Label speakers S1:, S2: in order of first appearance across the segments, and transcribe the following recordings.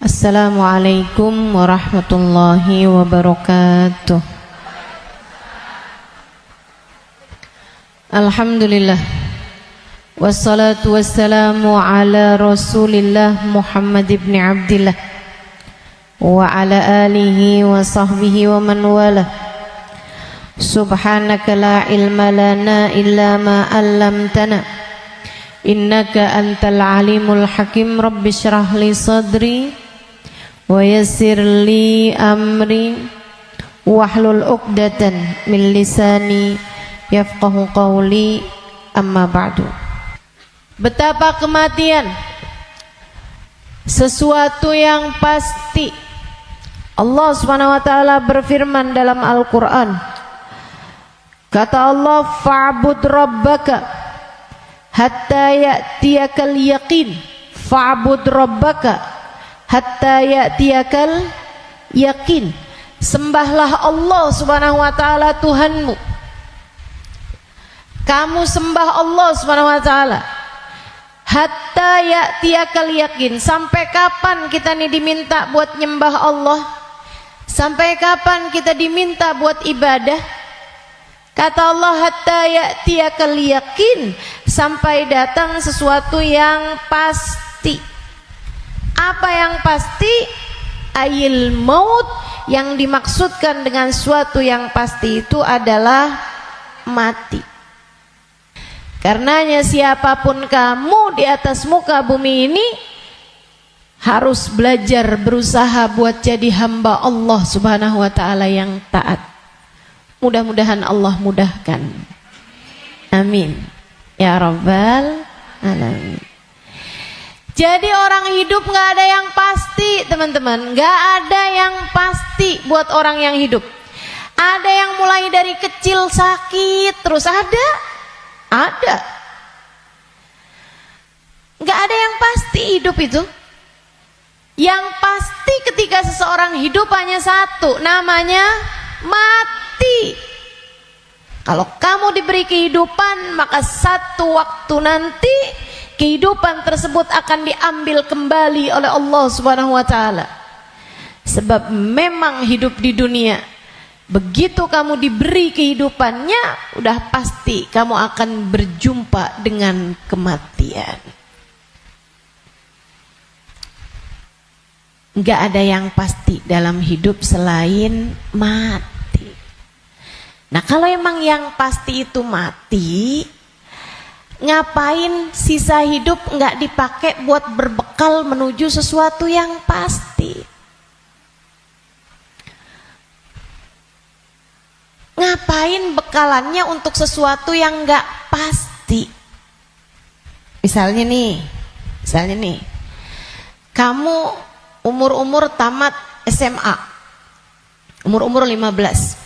S1: Assalamualaikum warahmatullahi wabarakatuh. Alhamdulillah, wassalatu wassalamu ala Rasulillah Muhammad ibn Abdillah wa ala alihi wa sahbihi wa man wala. Subhanaka la ilma lana illa ma 'allamtana innaka antal alimul hakim. Rabbi shrah li sadri wa yassir li amri wahlul 'uqdatan min lisani yafqahu qawli, amma ba'du. Betapa kematian sesuatu yang pasti. Allah Subhanahu wa taala berfirman dalam Al-Qur'an. Kata Allah, fa'bud rabbaka hatta ya'tiyakal yaqin. Fa'bud rabbaka hatta ya'tiyakal yaqin. Sembahlah Allah Subhanahu wa taala Tuhanmu. Kamu sembah Allah Subhanahu wa taala hatta ya'tiyakal yaqin. Sampai kapan kita nih diminta buat nyembah Allah? Sampai kapan kita diminta buat ibadah? Kata Allah, hatta ya'tiyakal yaqin, sampai datang sesuatu yang pasti. Apa yang pasti? Ayil maut. Yang dimaksudkan dengan suatu yang pasti itu adalah mati. Karenanya siapapun kamu di atas muka bumi ini harus belajar berusaha buat jadi hamba Allah Subhanahu wa taala yang taat. Mudah-mudahan Allah mudahkan. Amin ya rabbal alamin. Jadi orang hidup gak ada yang pasti, teman-teman. Gak ada yang pasti buat orang yang hidup. Ada yang mulai dari kecil sakit terus, ada. Gak ada yang pasti hidup itu. Yang pasti ketika seseorang hidup hanya satu, namanya mati. Kalau kamu diberi kehidupan, maka satu waktu nanti kehidupan tersebut akan diambil kembali oleh Allah Subhanahu wa taala. Sebab memang hidup di dunia, begitu kamu diberi kehidupannya, udah pasti kamu akan berjumpa dengan kematian. Enggak ada yang pasti dalam hidup selain mati. Nah, kalau emang yang pasti itu mati, ngapain sisa hidup enggak dipakai buat berbekal menuju sesuatu yang pasti? Ngapain bekalannya untuk sesuatu yang enggak pasti? Misalnya nih, kamu umur tamat SMA, umur 15.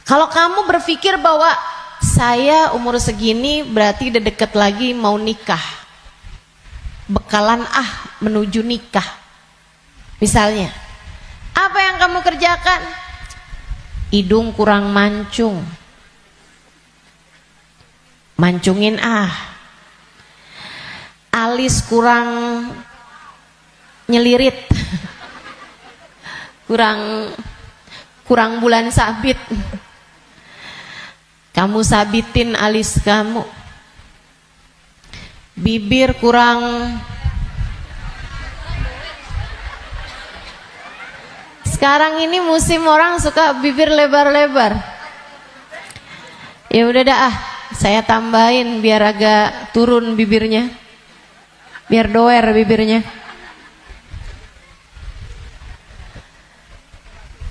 S1: Kalau kamu berpikir bahwa saya umur segini berarti udah deket lagi mau nikah, bekalan menuju nikah. Misalnya, apa yang kamu kerjakan? Hidung kurang mancung, mancungin alis kurang nyelirit, kurang bulan sabit, kamu sabitin alis kamu. Bibir kurang sekarang ini musim orang suka bibir lebar-lebar. Ya udah dah, saya tambahin biar agak turun bibirnya, biar doer bibirnya.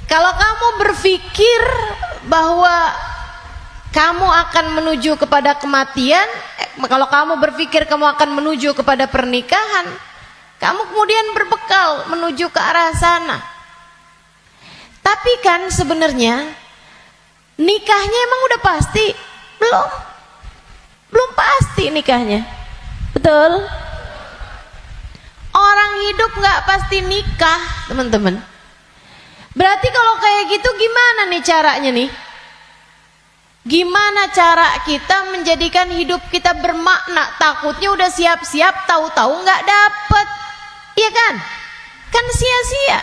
S1: Kalau kamu berpikir bahwa kamu akan menuju kepada kematian, kalau kamu berpikir kamu akan menuju kepada pernikahan, kamu kemudian berbekal menuju ke arah sana. Tapi kan sebenarnya nikahnya emang udah pasti? Belum pasti nikahnya. Betul? Orang hidup gak pasti nikah, teman-teman. Berarti kalau kayak gitu gimana nih caranya nih? Gimana cara kita menjadikan hidup kita bermakna? Takutnya udah siap-siap, tahu-tahu nggak dapet, iya kan? kan? Kan sia-sia.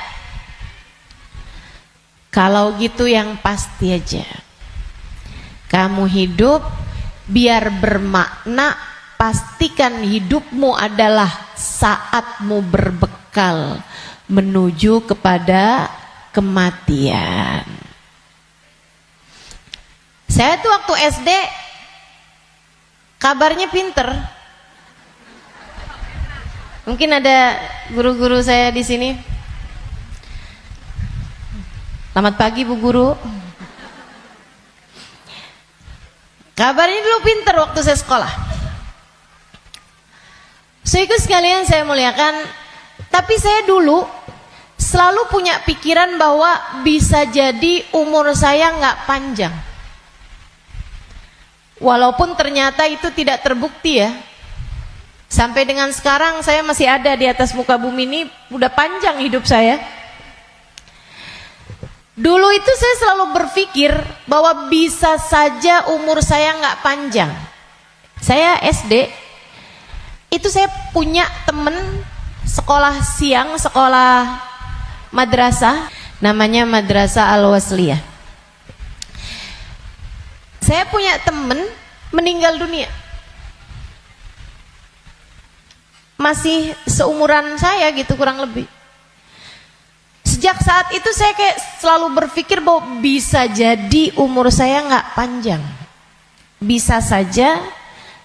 S1: Kalau gitu yang pasti aja, kamu hidup biar bermakna, pastikan hidupmu adalah saatmu berbekal menuju kepada kematian. Saya tuh waktu SD kabarnya pinter. Mungkin ada guru-guru saya di sini. Selamat pagi Bu Guru. Kabarnya dulu pinter waktu saya sekolah. Saudaraku sekalian saya muliakan, tapi saya dulu selalu punya pikiran bahwa bisa jadi umur saya nggak panjang. Walaupun ternyata itu tidak terbukti ya. Sampai dengan sekarang saya masih ada di atas muka bumi ini, udah panjang hidup saya. Dulu itu saya selalu berpikir bahwa bisa saja umur saya nggak panjang. Saya SD, itu saya punya temen sekolah siang, sekolah madrasah, namanya Madrasah Al-Wasliyah. Saya punya temen meninggal dunia. Masih seumuran saya gitu kurang lebih. Sejak saat itu saya kayak selalu berpikir bahwa bisa jadi umur saya nggak panjang. Bisa saja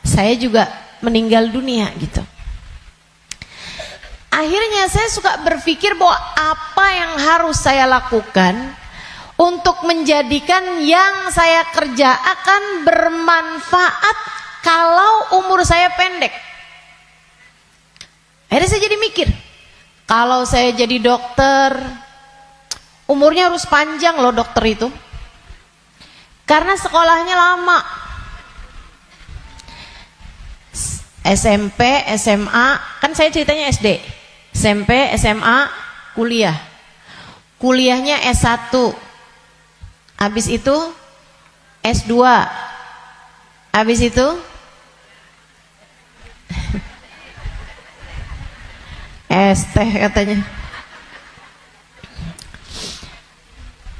S1: saya juga meninggal dunia gitu. Akhirnya saya suka berpikir bahwa apa yang harus saya lakukan untuk menjadikan yang saya kerja akan bermanfaat kalau umur saya pendek. Akhirnya saya jadi mikir, kalau saya jadi dokter, umurnya harus panjang loh dokter itu. Karena sekolahnya lama. SMP, SMA, kan saya ceritanya SD. SMP, SMA, kuliah. Kuliahnya S1. Habis itu S2. Habis itu ST katanya.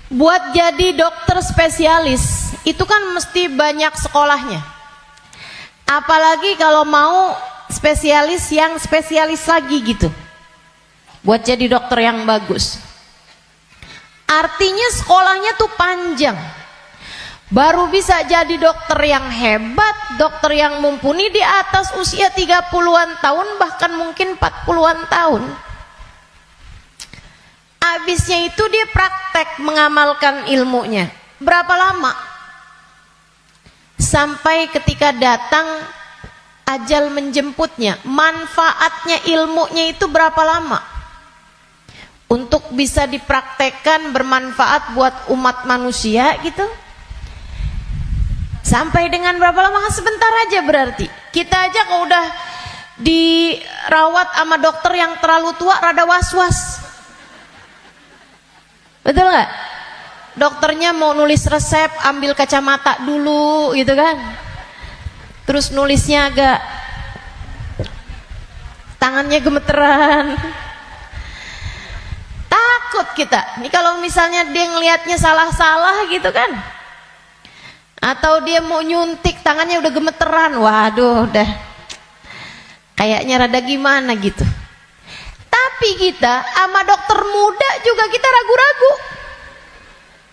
S1: Buat jadi dokter spesialis itu kan mesti banyak sekolahnya. Apalagi kalau mau spesialis yang spesialis lagi gitu. Buat jadi dokter yang bagus. Artinya sekolahnya tuh panjang. Baru bisa jadi dokter yang hebat, dokter yang mumpuni di atas usia 30-an tahun, bahkan mungkin 40-an tahun. Habisnya itu dia praktek mengamalkan ilmunya. Berapa lama? Sampai ketika datang ajal menjemputnya. Manfaatnya ilmunya itu berapa lama? Untuk bisa dipraktekkan bermanfaat buat umat manusia gitu. Sampai dengan berapa lama? Sebentar aja berarti. Kita aja kalau udah dirawat sama dokter yang terlalu tua rada was-was. Betul gak? Dokternya mau nulis resep, ambil kacamata dulu gitu kan. Terus nulisnya agak tangannya gemeteran. Takut kita. Ini kalau misalnya dia ngelihatnya salah-salah gitu kan. Atau dia mau nyuntik tangannya udah gemeteran. Waduh udah kayaknya rada gimana gitu. Tapi kita sama dokter muda juga kita ragu-ragu.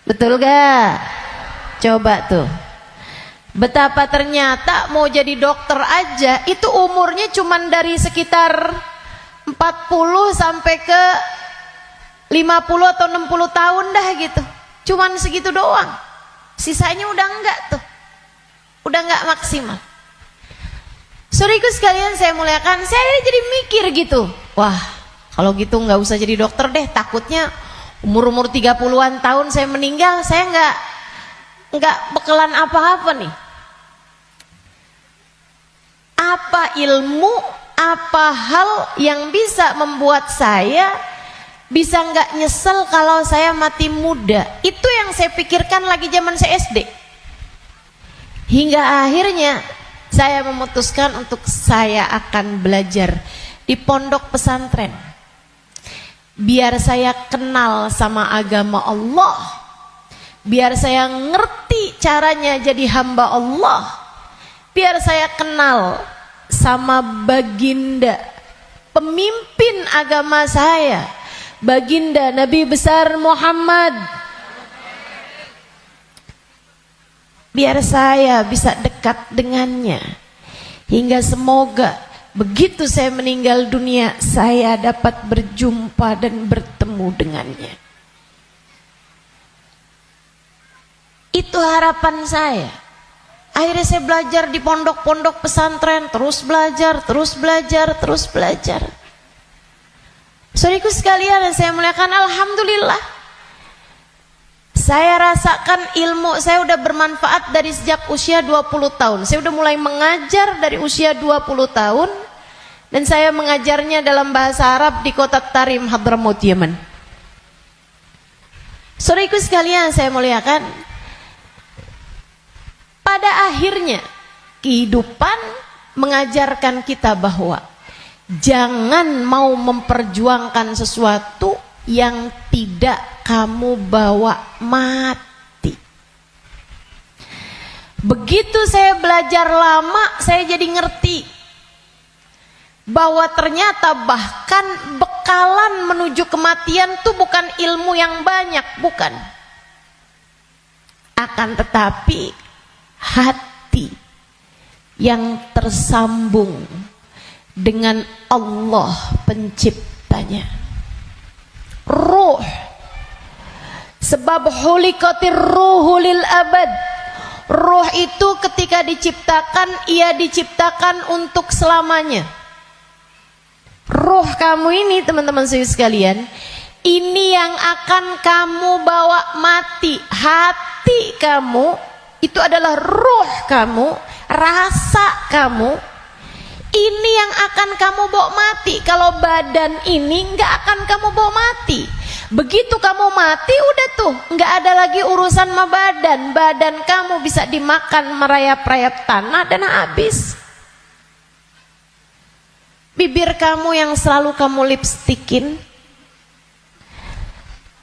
S1: Betul gak? Coba tuh. Betapa ternyata mau jadi dokter aja itu umurnya cuman dari sekitar 40 sampai ke 50 atau 60 tahun dah gitu. Cuman segitu doang. Sisanya udah enggak tuh. Udah enggak maksimal. Saudaraku sekalian saya muliakan, saya jadi mikir gitu. Wah, kalau gitu enggak usah jadi dokter deh, takutnya umur-umur 30-an tahun saya meninggal, saya enggak bekalan apa-apa nih. Apa ilmu, apa hal yang bisa membuat saya bisa nggak nyesel kalau saya mati muda? Itu yang saya pikirkan lagi zaman saya SD. Hingga akhirnya saya memutuskan untuk saya akan belajar di pondok pesantren. biar saya kenal sama agama Allah, biar saya ngerti caranya jadi hamba Allah, biar saya kenal sama baginda pemimpin agama saya, baginda Nabi besar Muhammad, biar saya bisa dekat dengannya, hingga semoga begitu saya meninggal dunia saya dapat berjumpa dan bertemu dengannya. Itu harapan saya. Akhirnya saya belajar di pondok-pondok pesantren, terus belajar, terus belajar, terus belajar. Saudaraku sekalian yang saya muliakan, alhamdulillah saya rasakan ilmu saya udah bermanfaat dari sejak usia 20 tahun. Saya udah mulai mengajar dari usia 20 tahun dan saya mengajarnya dalam bahasa Arab di kota Tarim, Hadramaut, Yaman. Saudaraku sekalian saya muliakan, pada akhirnya kehidupan mengajarkan kita bahwa jangan mau memperjuangkan sesuatu yang tidak kamu bawa mati. Begitu saya belajar lama, saya jadi ngerti bahwa ternyata bahkan bekalan menuju kematian itu bukan ilmu yang banyak, bukan. Akan tetapi hati yang tersambung dengan Allah penciptanya. Ruh, sebab hulikatir ruhu lil abad. Ruh itu ketika diciptakan, ia diciptakan untuk selamanya. Ruh kamu ini teman-teman sekalian, ini yang akan kamu bawa mati. Hati kamu itu adalah ruh kamu, rasa kamu, ini yang akan kamu bawa mati. Kalau badan ini nggak akan kamu bawa mati. Begitu kamu mati udah tuh nggak ada lagi urusan sama badan. Badan kamu bisa dimakan merayap-rayap tanah dan habis. Bibir kamu yang selalu kamu lipstikin,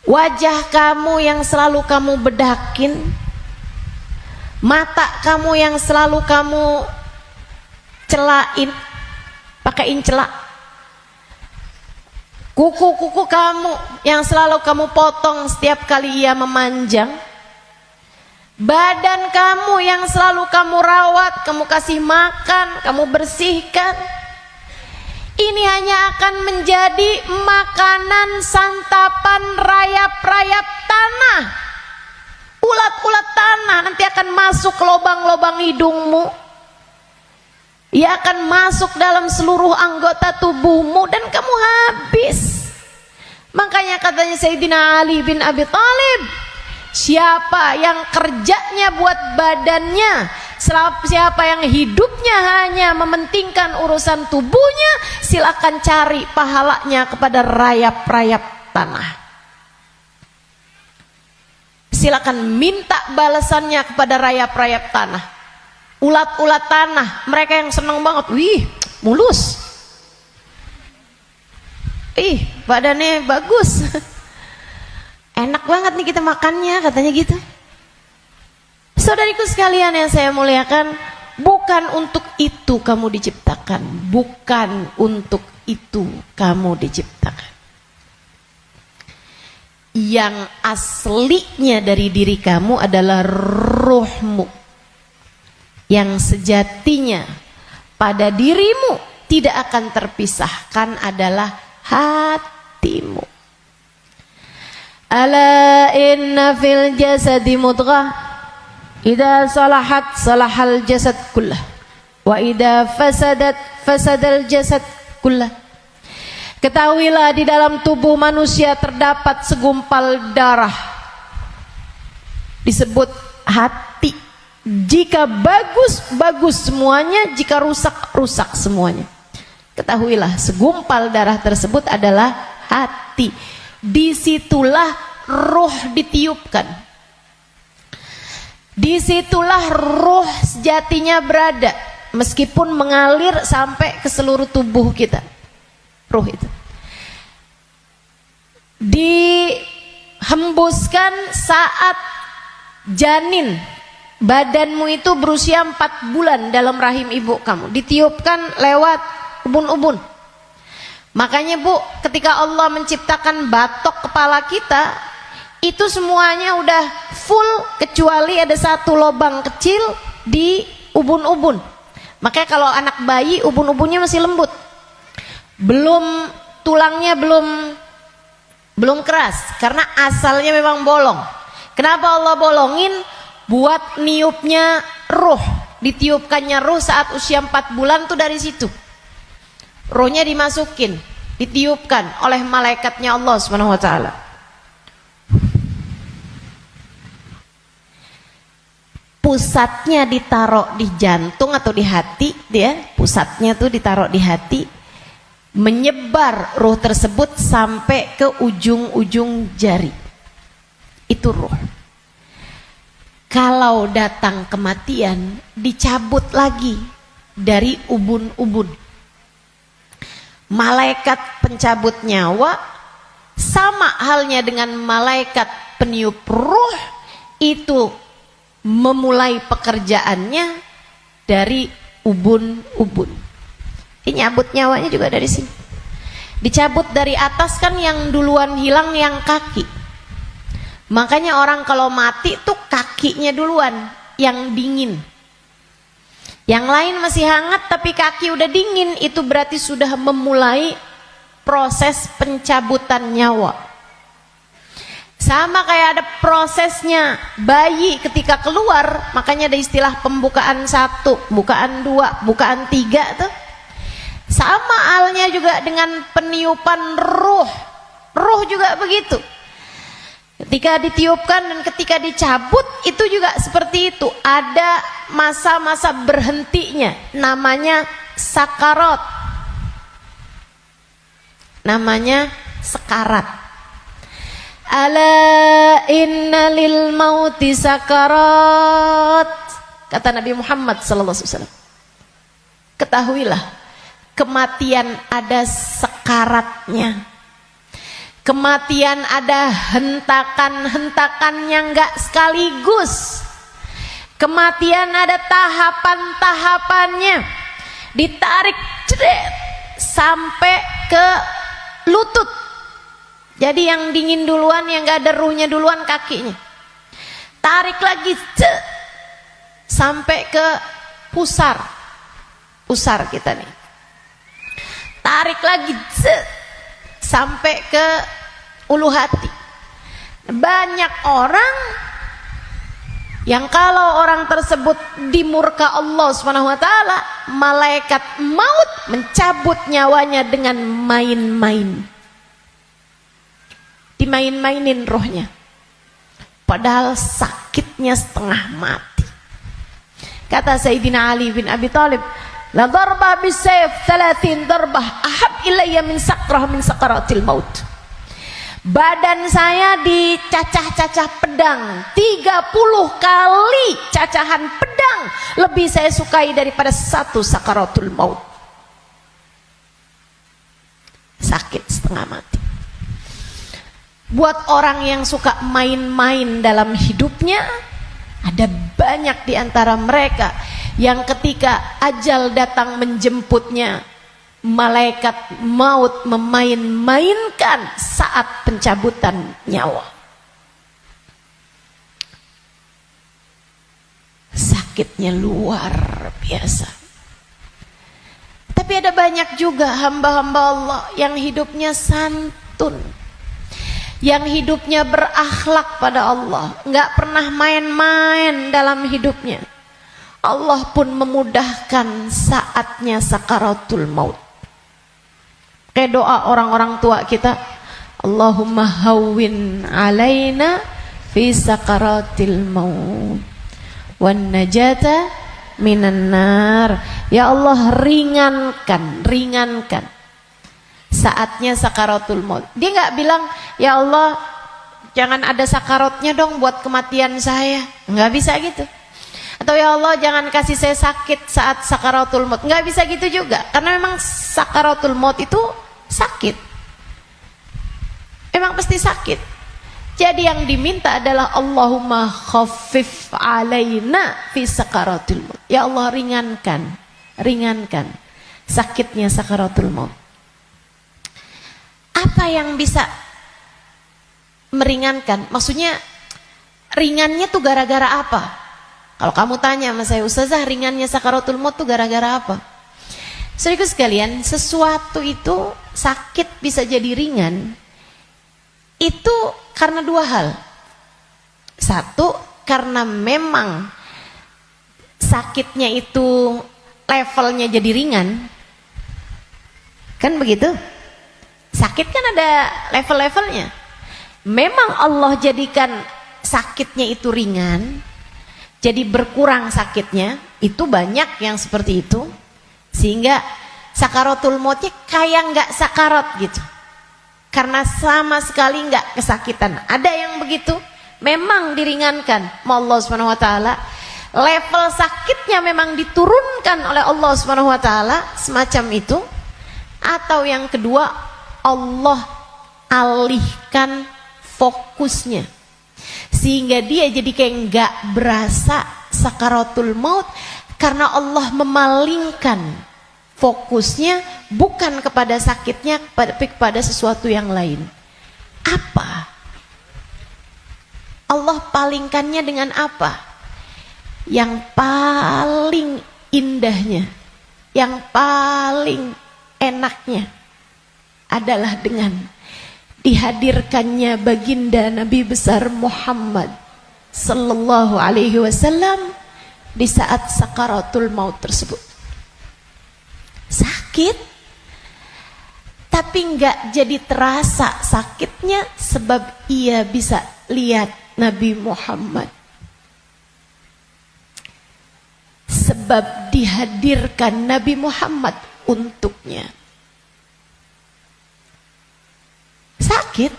S1: wajah kamu yang selalu kamu bedakin, mata kamu yang selalu kamu celain, pakaiin celak, kuku-kuku kamu yang selalu kamu potong setiap kali ia memanjang, badan kamu yang selalu kamu rawat, kamu kasih makan, kamu bersihkan, ini hanya akan menjadi makanan santapan rayap-rayap tanah. Ulat-ulat tanah nanti akan masuk ke lubang-lubang hidungmu. Ia akan masuk dalam seluruh anggota tubuhmu dan kamu habis. Makanya katanya Sayyidina Ali bin Abi Thalib, siapa yang kerjanya buat badannya, siapa yang hidupnya hanya mementingkan urusan tubuhnya, silakan cari pahalanya kepada rayap-rayap tanah. Silakan minta balasannya kepada rayap-rayap tanah. Ulat-ulat tanah, mereka yang senang banget, wih, mulus. Ih, badannya bagus. Enak banget nih kita makannya, katanya gitu. Saudariku sekalian yang saya muliakan, bukan untuk itu kamu diciptakan, bukan untuk itu kamu diciptakan. Yang aslinya dari diri kamu adalah ruhmu, yang sejatinya pada dirimu tidak akan terpisahkan adalah hatimu. Ala inna fil jasadi mudghah, idza salahat salahal jasad kullah, wa idza fasadat fasadal jasad kullah. Ketahuilah di dalam tubuh manusia terdapat segumpal darah, disebut hati. Jika bagus, bagus semuanya, jika rusak, rusak semuanya. Ketahuilah segumpal darah tersebut adalah hati. Disitulah ruh ditiupkan. Disitulah ruh sejatinya berada, meskipun mengalir sampai ke seluruh tubuh kita. Ruh itu. dihembuskan saat janin badanmu itu berusia 4 bulan dalam rahim ibu kamu, ditiupkan lewat ubun-ubun. Makanya Bu, ketika Allah menciptakan batok kepala kita, itu semuanya udah full kecuali ada satu lubang kecil di ubun-ubun. Makanya kalau anak bayi ubun-ubunnya masih lembut, tulangnya belum keras, karena asalnya memang bolong. Kenapa Allah bolongin? Buat niupnya ruh, ditiupkannya ruh saat usia 4 bulan tuh dari situ. Ruhnya dimasukin, ditiupkan oleh malaikatnya Allah Subhanahu wa taala. Pusatnya ditaruh di jantung atau di hati, pusatnya tuh ditaruh di hati, menyebar ruh tersebut sampai ke ujung-ujung jari. Itu ruh. Kalau datang kematian, dicabut lagi dari ubun-ubun. Malaikat pencabut nyawa sama halnya dengan malaikat peniup ruh, itu memulai pekerjaannya dari ubun-ubun. Ini nyabut nyawanya juga dari sini. Dicabut dari atas kan, yang duluan hilang yang kaki. Makanya orang kalau mati tuh kakinya duluan yang dingin. Yang lain masih hangat tapi kaki udah dingin, itu berarti sudah memulai proses pencabutan nyawa. Sama kayak ada prosesnya bayi ketika keluar, makanya ada istilah pembukaan 1, bukaan 2, bukaan 3 tuh. Sama halnya juga dengan peniupan ruh. Ruh juga begitu. Ketika ditiupkan dan ketika dicabut itu juga seperti itu. Ada masa-masa berhentinya, namanya sakarat. Namanya sekarat. Ala inna lil mauti sakarat, kata Nabi Muhammad sallallahu alaihi wasallam. Ketahuilah, kematian ada sekaratnya. Kematian ada hentakan-hentakannya, enggak sekaligus. Kematian ada tahapan-tahapannya. Ditarik ceret sampai ke lutut. Jadi yang dingin duluan, yang enggak ada ruhnya duluan kakinya. Tarik lagi sampai ke pusar. Pusar kita nih. Tarik lagi sampai ke ulu hati. Banyak orang yang kalau orang tersebut dimurka Allah Subhanahu wa taala, malaikat maut mencabut nyawanya dengan main-main. Dimain-mainin rohnya. Padahal sakitnya setengah mati. Kata Sayyidina Ali bin Abi Thalib, la darba bisayf 30 darbah ahab ilayya min sakrah min sakaratil maut. Badan saya dicacah-cacah pedang 30 kali cacahan pedang lebih saya sukai daripada satu sakaratul maut. Sakit setengah mati. Buat orang yang suka main-main dalam hidupnya, ada banyak di antara mereka yang ketika ajal datang menjemputnya, malaikat maut memain-mainkan saat pencabutan nyawa. Sakitnya luar biasa. Tapi ada banyak juga hamba-hamba Allah yang hidupnya santun, yang hidupnya berakhlak pada Allah, nggak pernah main-main dalam hidupnya. Allah pun memudahkan saatnya sakaratul maut. Kayak doa orang-orang tua kita, Allahumma hawwin alaina fi sakaratil maut wan najata minan nar. Ya Allah, ringankan saatnya sakaratul maut. Dia nggak bilang, ya Allah jangan ada sakaratnya dong buat kematian saya. Nggak bisa gitu. Atau ya Allah jangan kasih saya sakit saat sakaratul maut. Nggak bisa gitu juga. Karena memang sakaratul maut itu sakit. Memang mesti sakit. Jadi yang diminta adalah Allahumma khaffif alaina fi sakaratul maut. Ya Allah, ringankan sakitnya sakaratul maut. Apa yang bisa meringankan? Maksudnya ringannya tuh gara-gara apa? Kalau kamu tanya sama saya, Ustazah, ringannya sakaratul maut tuh gara-gara apa? Saudaraku sekalian, sesuatu itu sakit bisa jadi ringan itu karena dua hal. Satu, karena memang sakitnya itu levelnya jadi ringan. Kan begitu? Sakit kan ada level-levelnya. Memang Allah jadikan sakitnya itu ringan, jadi berkurang sakitnya. Itu banyak yang seperti itu, sehingga sakaratul mautnya kayak nggak sakarat gitu, karena sama sekali nggak kesakitan. Ada yang begitu, memang diringankan sama Allah Subhanahu Wa Taala. Level sakitnya memang diturunkan oleh Allah Subhanahu Wa Taala, semacam itu. Atau yang kedua, Allah alihkan fokusnya sehingga dia jadi kayak nggak berasa sakaratul maut, karena Allah memalingkan fokusnya bukan kepada sakitnya, tapi kepada sesuatu yang lain. Apa? Allah palingkannya dengan apa? Yang paling indahnya, yang paling enaknya adalah dengan dihadirkannya baginda Nabi besar Muhammad sallallahu alaihi wasallam di saat sakaratul maut tersebut. Sakit, tapi enggak jadi terasa sakitnya sebab ia bisa lihat Nabi Muhammad. Sebab dihadirkan Nabi Muhammad untuknya. Sakit,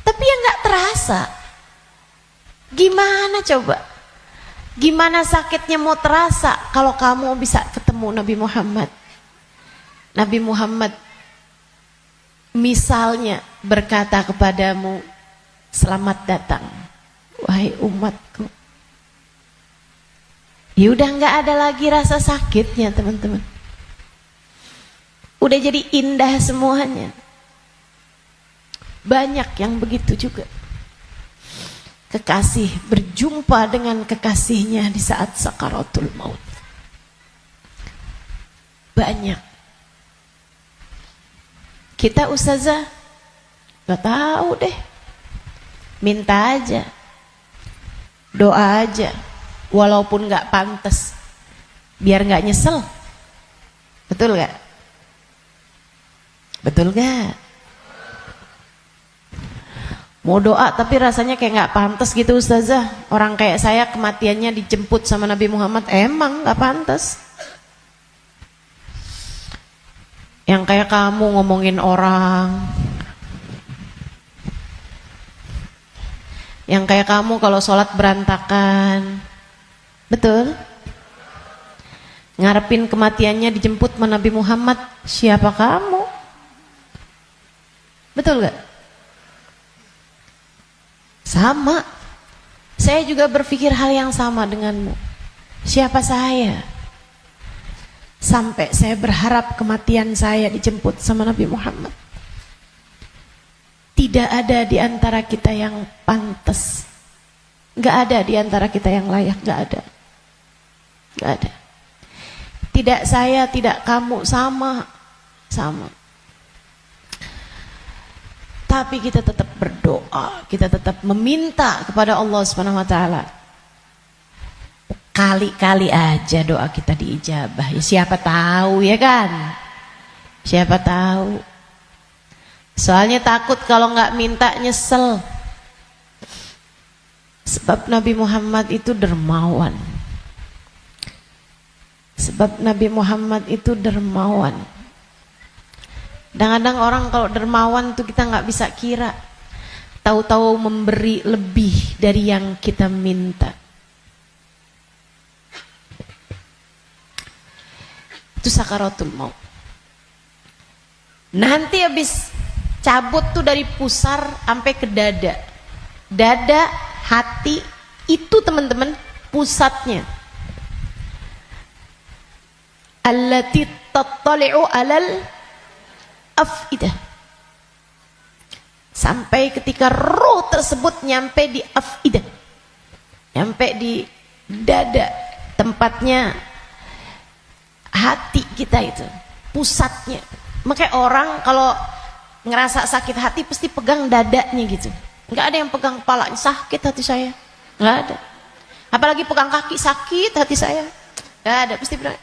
S1: tapi ya nggak terasa. Gimana coba? Gimana sakitnya mau terasa kalau kamu bisa ketemu Nabi Muhammad? Nabi Muhammad misalnya berkata kepadamu, selamat datang wahai umatku. Ya udah nggak ada lagi rasa sakitnya, teman-teman. Udah jadi indah semuanya. Banyak yang begitu juga. Kekasih berjumpa dengan kekasihnya di saat sakaratul maut. Banyak. Kita ustazah gak tahu deh. Minta aja, doa aja, walaupun gak pantas, biar gak nyesel. Betul gak? Betul gak? Mau doa tapi rasanya kayak nggak pantas gitu ustazah. Orang kayak saya kematiannya dijemput sama Nabi Muhammad, emang nggak pantas. Yang kayak kamu ngomongin orang, yang kayak kamu kalau sholat berantakan, betul? Ngarepin kematiannya dijemput sama Nabi Muhammad, siapa kamu? Betul gak? Sama, saya juga berpikir hal yang sama denganmu. Siapa saya? Sampai saya berharap kematian saya dijemput sama Nabi Muhammad. Tidak ada di antara kita yang pantas. Gak ada di antara kita yang layak, gak ada. Gak ada. Tidak saya, tidak kamu, sama. Tapi kita tetap berdoa, kita tetap meminta kepada Allah Subhanahu Wa Taala. Kali-kali aja doa kita diijabah. Ya siapa tahu ya kan? Siapa tahu. Soalnya takut kalau nggak minta nyesel. Sebab Nabi Muhammad itu dermawan. Sebab Nabi Muhammad itu dermawan. Kadang-kadang orang kalau dermawan tuh kita nggak bisa kira, tahu-tahu memberi lebih dari yang kita minta. Itu sakaratul maut. Nanti habis cabut tuh dari pusar sampai ke dada. Dada, hati, itu teman-teman pusatnya. Allati tattali'u alal afidah. Sampai ketika roh tersebut nyampe di afidah, nyampe di dada, tempatnya hati kita itu, pusatnya. Makanya orang kalau ngerasa sakit hati pasti pegang dadanya gitu. Nggak ada yang pegang kepalanya, sakit hati saya, nggak ada. Apalagi pegang kaki, sakit hati saya, nggak ada. Pasti bilang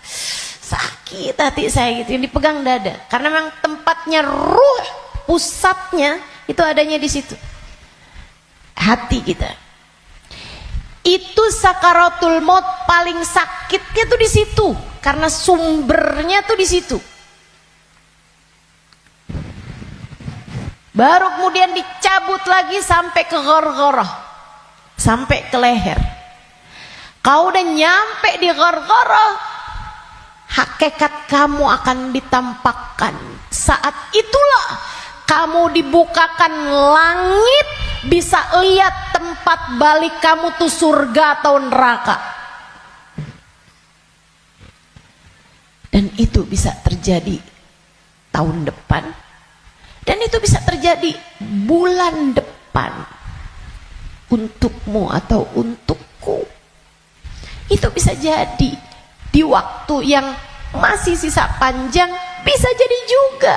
S1: sakit hati saya gitu. Yang dipegang dada, karena memang tempatnya ruh, pusatnya itu adanya di situ, hati kita. Itu sakaratul maut paling sakitnya tuh di situ, karena sumbernya tuh di situ. Baru kemudian dicabut lagi sampai ke ghargharah, sampai ke leher. Kau udah nyampe di ghargharah, hakikat kamu akan ditampakkan. Saat itulah kamu dibukakan langit, bisa lihat tempat balik kamu tuh surga atau neraka. Dan itu bisa terjadi tahun depan, dan itu bisa terjadi bulan depan, untukmu atau untukku. Itu bisa jadi di waktu yang masih sisa panjang, bisa jadi juga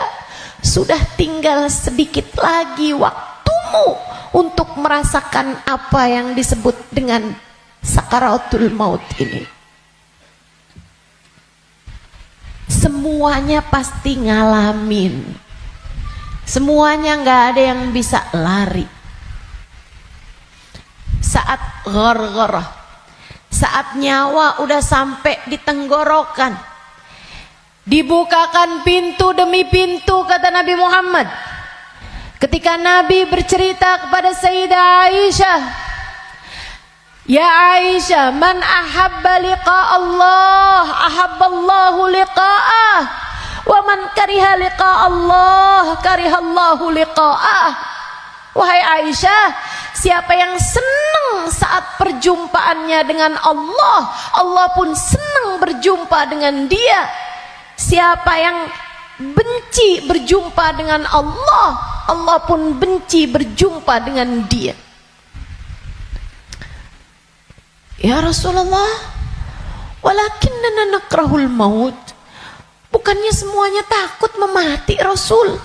S1: sudah tinggal sedikit lagi waktumu untuk merasakan apa yang disebut dengan sakaratul maut ini. Semuanya pasti ngalamin, semuanya nggak ada yang bisa lari. Saat ghargharah, saat nyawa udah sampai di tenggorokan, dibukakan pintu demi pintu, kata Nabi Muhammad. Ketika Nabi bercerita kepada Sayyidah Aisyah, ya Aisyah, man ahabba liqa Allah ahabballahu liqa'ah, wa man kariha liqa Allah karihallahu liqa'ah. Wahai Aisyah, siapa yang senang saat perjumpaannya dengan Allah, Allah pun senang berjumpa dengan dia. Siapa yang benci berjumpa dengan Allah, Allah pun benci berjumpa dengan dia. Ya Rasulullah, walakinnana nakrahul maut. Bukannya semuanya takut memati, Rasul?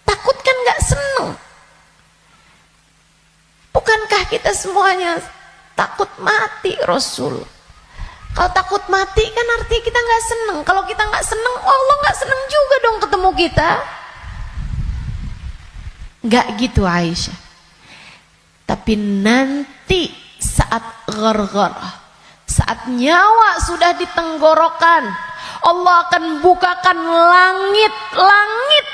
S1: Takut kan gak senang? Bukankah kita semuanya takut mati, Rasul? Kalau takut mati kan artinya kita nggak seneng. Kalau kita nggak seneng, Allah nggak seneng juga dong ketemu kita. Nggak gitu Aisyah. Tapi nanti saat ghargharah, saat nyawa sudah di tenggorokan, Allah akan bukakan langit-langit,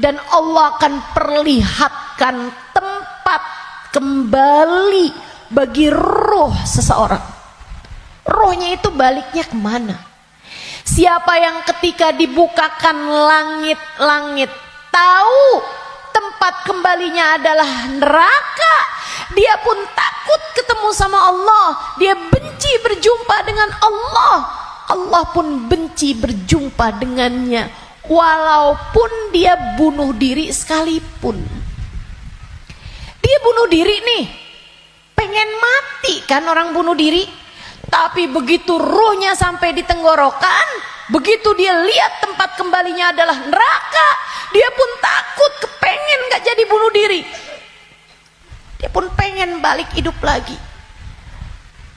S1: dan Allah akan perlihatkan tempat kembali bagi ruh seseorang. Rohnya itu baliknya kemana? Siapa yang ketika dibukakan langit-langit tahu tempat kembalinya adalah neraka, dia pun takut ketemu sama Allah, dia benci berjumpa dengan Allah, Allah pun benci berjumpa dengannya, walaupun dia bunuh diri sekalipun. Dia bunuh diri nih, pengen mati kan orang bunuh diri. Tapi begitu ruhnya sampai di tenggorokan, begitu dia lihat tempat kembalinya adalah neraka, dia pun takut, kepengen gak jadi bunuh diri. Dia pun pengen balik hidup lagi,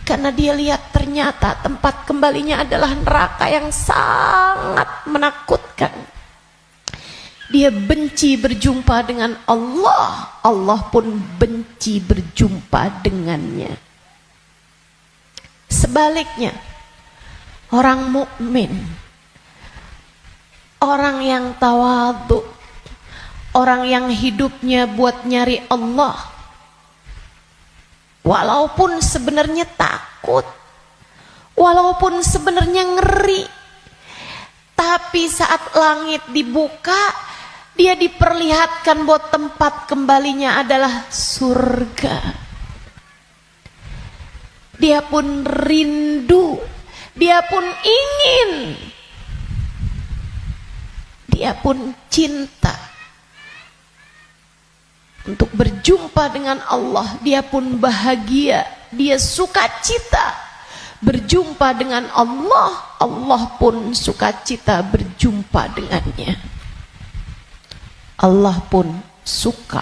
S1: karena dia lihat ternyata tempat kembalinya adalah neraka yang sangat menakutkan. Dia benci berjumpa dengan Allah, Allah pun benci berjumpa dengannya. Sebaliknya, orang mukmin, orang yang tawadhu, orang yang hidupnya buat nyari Allah, walaupun sebenarnya takut, walaupun sebenarnya ngeri, tapi saat langit dibuka, dia diperlihatkan bahwa tempat kembalinya adalah surga. Dia pun rindu, dia pun ingin, dia pun cinta untuk berjumpa dengan Allah. Dia pun bahagia, dia sukacita berjumpa dengan Allah. Allah pun sukacita berjumpa dengannya. Allah pun suka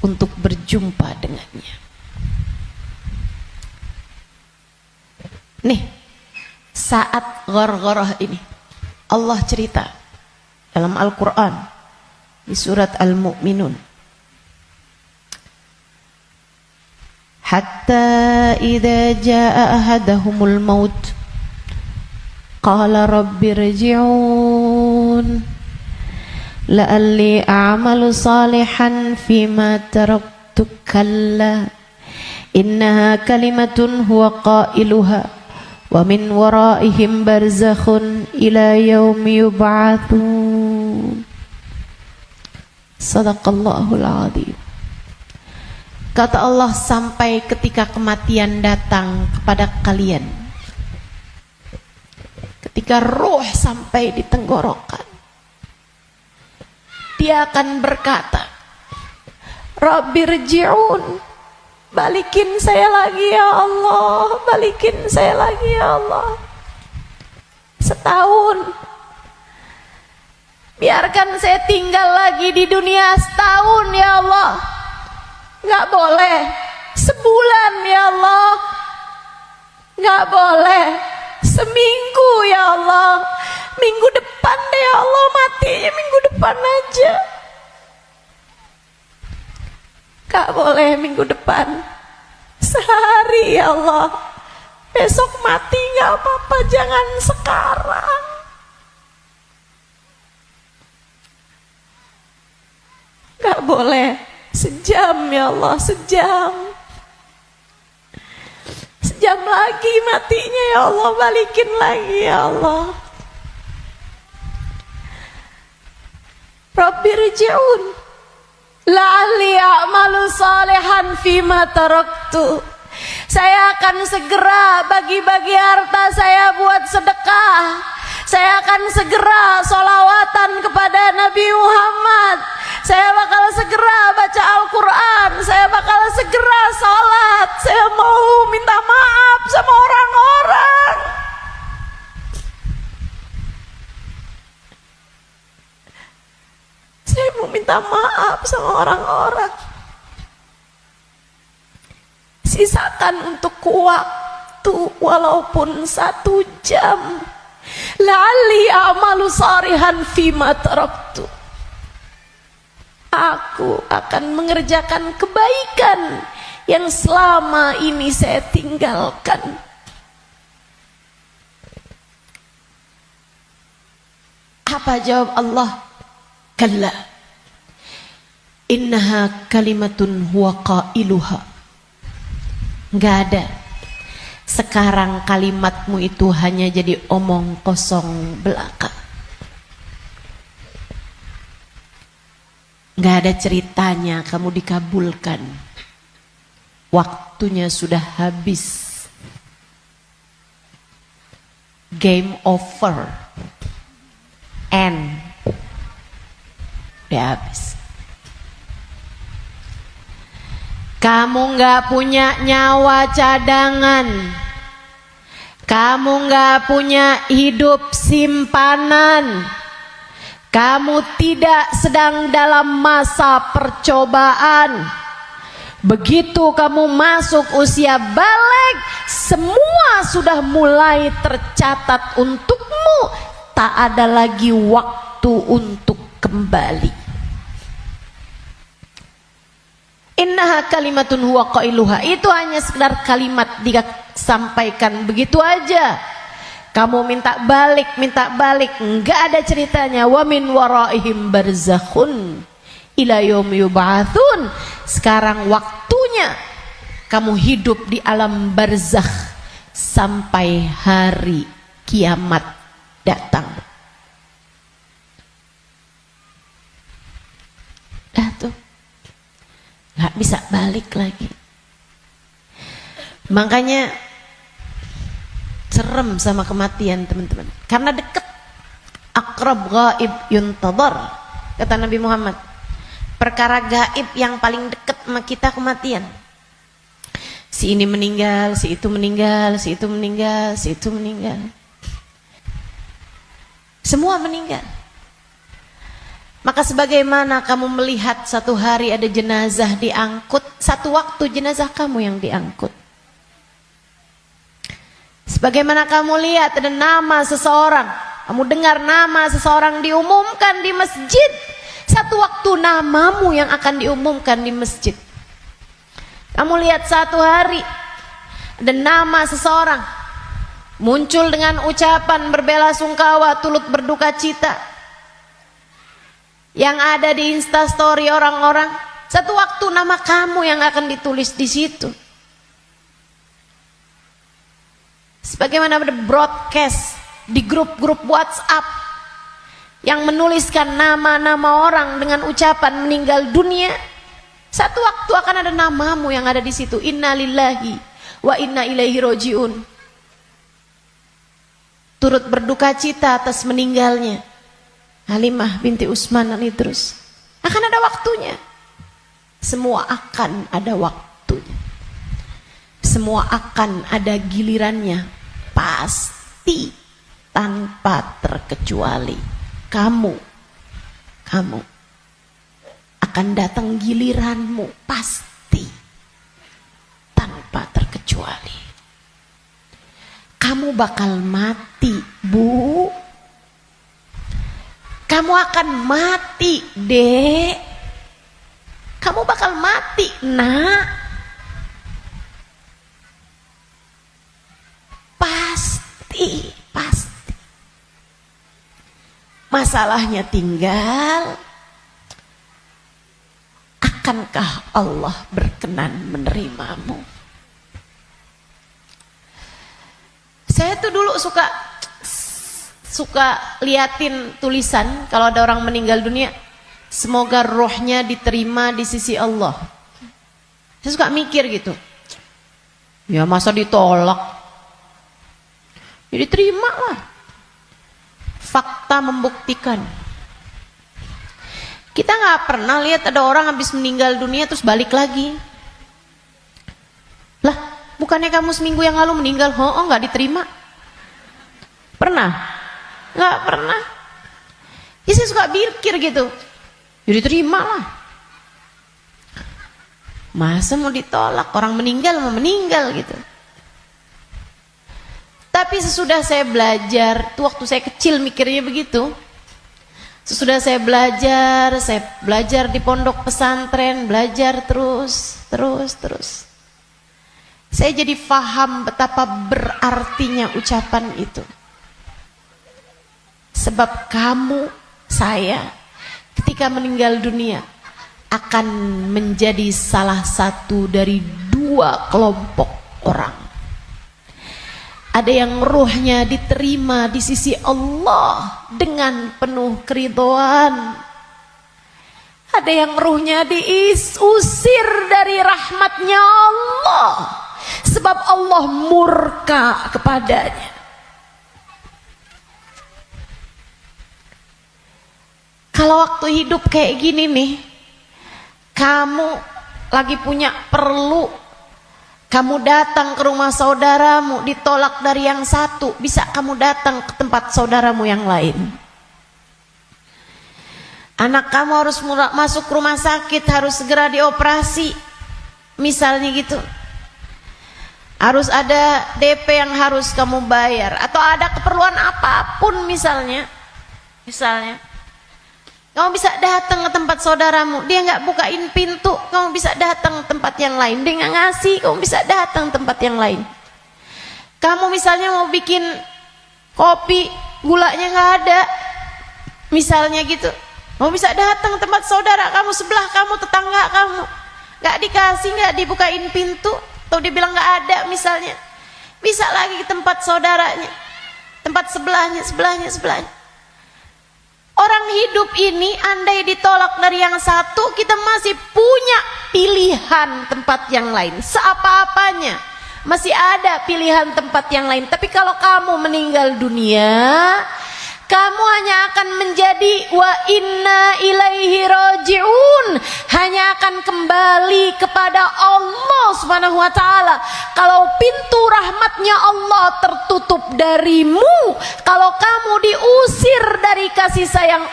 S1: untuk berjumpa dengannya. Nih, saat ghargharah ini Allah cerita dalam Al-Quran di surat Al-Mu'minun, hatta idza jaa ahadahumul maut qala rabbirji'un la'alli a'malu salihan fima taraktu kalla innaha kalimatun huwa qailuha wa min waraihim barzakhun ila yaumi yub'atsun. Sadaqallahul azim. Kata Allah, sampai ketika kematian datang kepada kalian, ketika ruh sampai di tenggorokan, dia akan berkata, Rabbirji'un, balikin saya lagi ya Allah, balikin saya lagi ya Allah. Setahun, biarkan saya tinggal lagi di dunia setahun ya Allah. Nggak boleh sebulan ya Allah, nggak boleh seminggu ya Allah. Minggu depan deh ya Allah, matinya minggu depan aja. Gak boleh minggu depan, sehari ya Allah. Besok mati gak apa-apa, jangan sekarang. Gak boleh sejam ya Allah, sejam. Sejam lagi matinya ya Allah, balikin lagi ya Allah. Rabbirji'un la'alli a'malu salihan fima taraktu. Saya akan segera bagi-bagi harta saya buat sedekah. Saya akan segera sholawatan kepada Nabi Muhammad. Saya bakal segera baca Al-Quran. Saya bakal segera sholat. Saya mau minta maaf sama orang-orang. Saya mau minta maaf sama orang-orang. Sisakan untuk waktu walaupun 1 jam. La'alli a'malu salihan fima taraktu. Aku akan mengerjakan kebaikan yang selama ini saya tinggalkan. Apa jawab Allah? Kalla innaha kalimatun huwa qailuha. Enggak ada. Sekarang kalimatmu itu hanya jadi omong kosong belaka. Enggak ada ceritanya kamu dikabulkan. Waktunya sudah habis. Game over. End. Udah habis. Kamu nggak punya nyawa cadangan. Kamu nggak punya hidup simpanan. Kamu tidak sedang dalam masa percobaan. Begitu kamu masuk usia balik, semua sudah mulai tercatat untukmu. Tak ada lagi waktu untuk kembali. Innaha kalimatun huwa qailuha. Itu hanya sekedar kalimat disampaikan begitu aja. Kamu minta balik, enggak ada ceritanya. Wa min waraihim barzakhun ila yaumi yub'atsun. Sekarang waktunya kamu hidup di alam barzakh sampai hari kiamat datang. nggak bisa balik lagi. Makanya serem sama kematian teman-teman, karena dekat. Aqrab ghaib yuntadhar, kata Nabi Muhammad. Perkara gaib yang paling dekat sama kita kematian. Si ini meninggal, si itu meninggal, si itu meninggal, si itu meninggal. Semua meninggal. Maka sebagaimana kamu melihat satu hari ada jenazah diangkut, satu waktu jenazah kamu yang diangkut. Sebagaimana kamu lihat ada nama seseorang, kamu dengar nama seseorang diumumkan di masjid, satu waktu namamu yang akan diumumkan di masjid. Kamu lihat satu hari ada nama seseorang muncul dengan ucapan berbelasungkawa, turut berduka cita, yang ada di Instastory orang-orang, satu waktu nama kamu yang akan ditulis di situ. Sebagaimana ada broadcast di grup-grup WhatsApp yang menuliskan nama-nama orang dengan ucapan meninggal dunia, satu waktu akan ada namamu yang ada di situ. Inna lillahi wa inna ilaihi rojiun. Turut berduka cita atas meninggalnya Halimah binti Utsman al-Idrus. Akan ada waktunya. Semua akan ada waktunya. Semua akan ada gilirannya. Pasti, tanpa terkecuali. Kamu akan datang giliranmu, pasti, tanpa terkecuali. Kamu bakal mati, Bu. Kamu akan mati, Dek. Kamu bakal mati, Nak. Pasti. Masalahnya tinggal, akankah Allah berkenan menerimamu? Saya tuh dulu suka liatin tulisan kalau ada orang meninggal dunia, semoga rohnya diterima di sisi Allah. Saya suka mikir gitu, ya masa ditolak, ya diterima lah. Fakta membuktikan. Kita nggak pernah lihat ada orang habis meninggal dunia terus balik lagi. Lah, bukannya kamu seminggu yang lalu meninggal? Oh, nggak diterima. Pernah? Nggak pernah. Ya, saya suka pikir gitu. Jadi terima lah. Masa mau ditolak? Orang meninggal mau meninggal gitu. Tapi sesudah saya belajar, tuh waktu saya kecil mikirnya begitu. Sesudah saya belajar di pondok pesantren, belajar terus. Saya jadi paham betapa berartinya ucapan itu. Sebab kamu, saya, ketika meninggal dunia akan menjadi salah satu dari dua kelompok orang. Ada yang ruhnya diterima di sisi Allah dengan penuh keridhaan. Ada yang ruhnya diusir dari rahmatnya Allah, sebab Allah murka kepadanya. Kalau waktu hidup kayak gini nih, kamu lagi punya perlu, kamu datang ke rumah saudaramu, ditolak dari yang satu, bisa kamu datang ke tempat saudaramu yang lain. Anak kamu harus masuk rumah sakit, harus segera dioperasi, misalnya gitu. Harus ada DP yang harus kamu bayar, atau ada keperluan apapun misalnya. Kamu bisa datang ke tempat saudaramu, dia nggak bukain pintu, kamu bisa datang ke tempat yang lain. Dia nggak ngasih, kamu bisa datang ke tempat yang lain. Kamu misalnya mau bikin kopi, gulanya nggak ada, misalnya gitu, kamu bisa datang ke tempat saudara kamu, sebelah kamu, tetangga kamu, nggak dikasih, nggak dibukain pintu, atau dia bilang nggak ada misalnya, bisa lagi ke tempat saudaranya, tempat sebelahnya. Orang hidup ini andai ditolak dari yang satu, kita masih punya pilihan tempat yang lain, seapa-apanya masih ada pilihan tempat yang lain. Tapi kalau kamu meninggal dunia, kamu hanya akan menjadi wa inna ilaihi raji'un, hanya akan kembali kepada Allah Subhanahu wa taala. Kalau pintu rahmatnya Allah tertutup darimu, kalau kamu diusir dari kasih sayang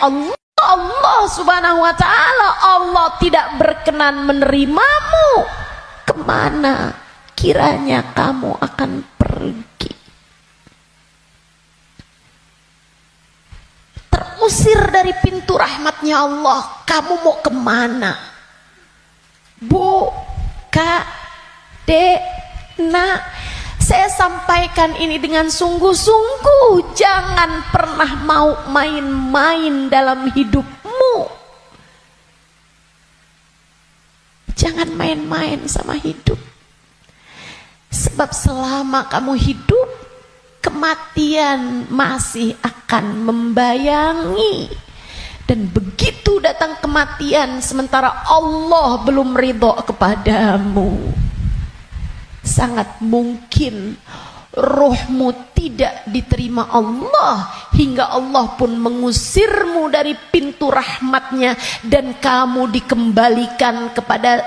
S1: Allah Subhanahu wa taala, Allah tidak berkenan menerimamu, kemana kiranya kamu akan pergi? Terusir dari pintu rahmatnya Allah, kamu mau kemana? Bu, Kak, Dek, Nak, saya sampaikan ini dengan sungguh-sungguh. Jangan pernah mau main-main dalam hidupmu. Jangan main-main sama hidup. Sebab selama kamu hidup, kematian masih akan membayangi. Dan begitu datang kematian sementara Allah belum ridho kepadamu, sangat mungkin rohmu tidak diterima Allah, hingga Allah pun mengusirmu dari pintu rahmatnya dan kamu dikembalikan kepada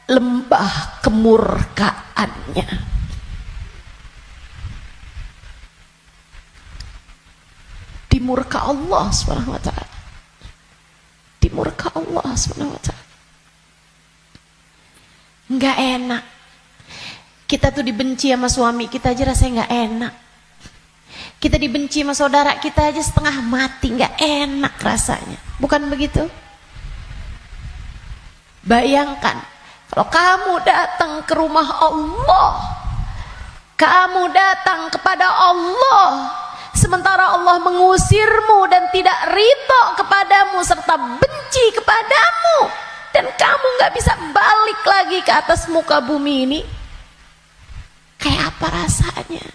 S1: lembah kemurkaannya. Dimurka Allah Subhanahu wa taala. Dimurka Allah Subhanahu wa taala. Enggak enak. Kita tuh dibenci sama suami kita aja rasanya enggak enak. Kita dibenci sama saudara kita aja setengah mati, enggak enak rasanya. Bukan begitu? Bayangkan kalau kamu datang ke rumah Allah, kamu datang kepada Allah, sementara Allah mengusirmu dan tidak ridho kepadamu serta benci kepadamu, dan kamu gak bisa balik lagi ke atas muka bumi ini, kayak apa rasanya?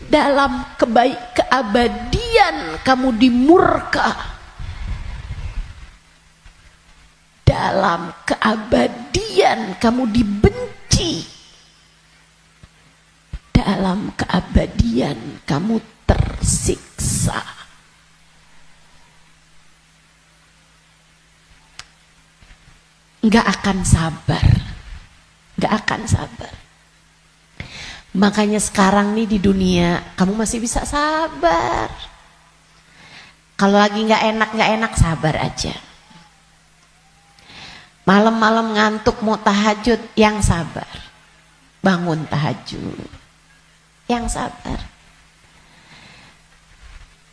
S1: Dalam keabadian kamu dimurka, dalam keabadian kamu dibenci, dalam keabadian kamu tersiksa. Nggak akan sabar, nggak akan sabar. Makanya sekarang nih di dunia kamu masih bisa sabar. Kalau lagi nggak enak sabar aja. Malam-malam ngantuk mau tahajud, yang sabar. Bangun tahajud, yang sabar.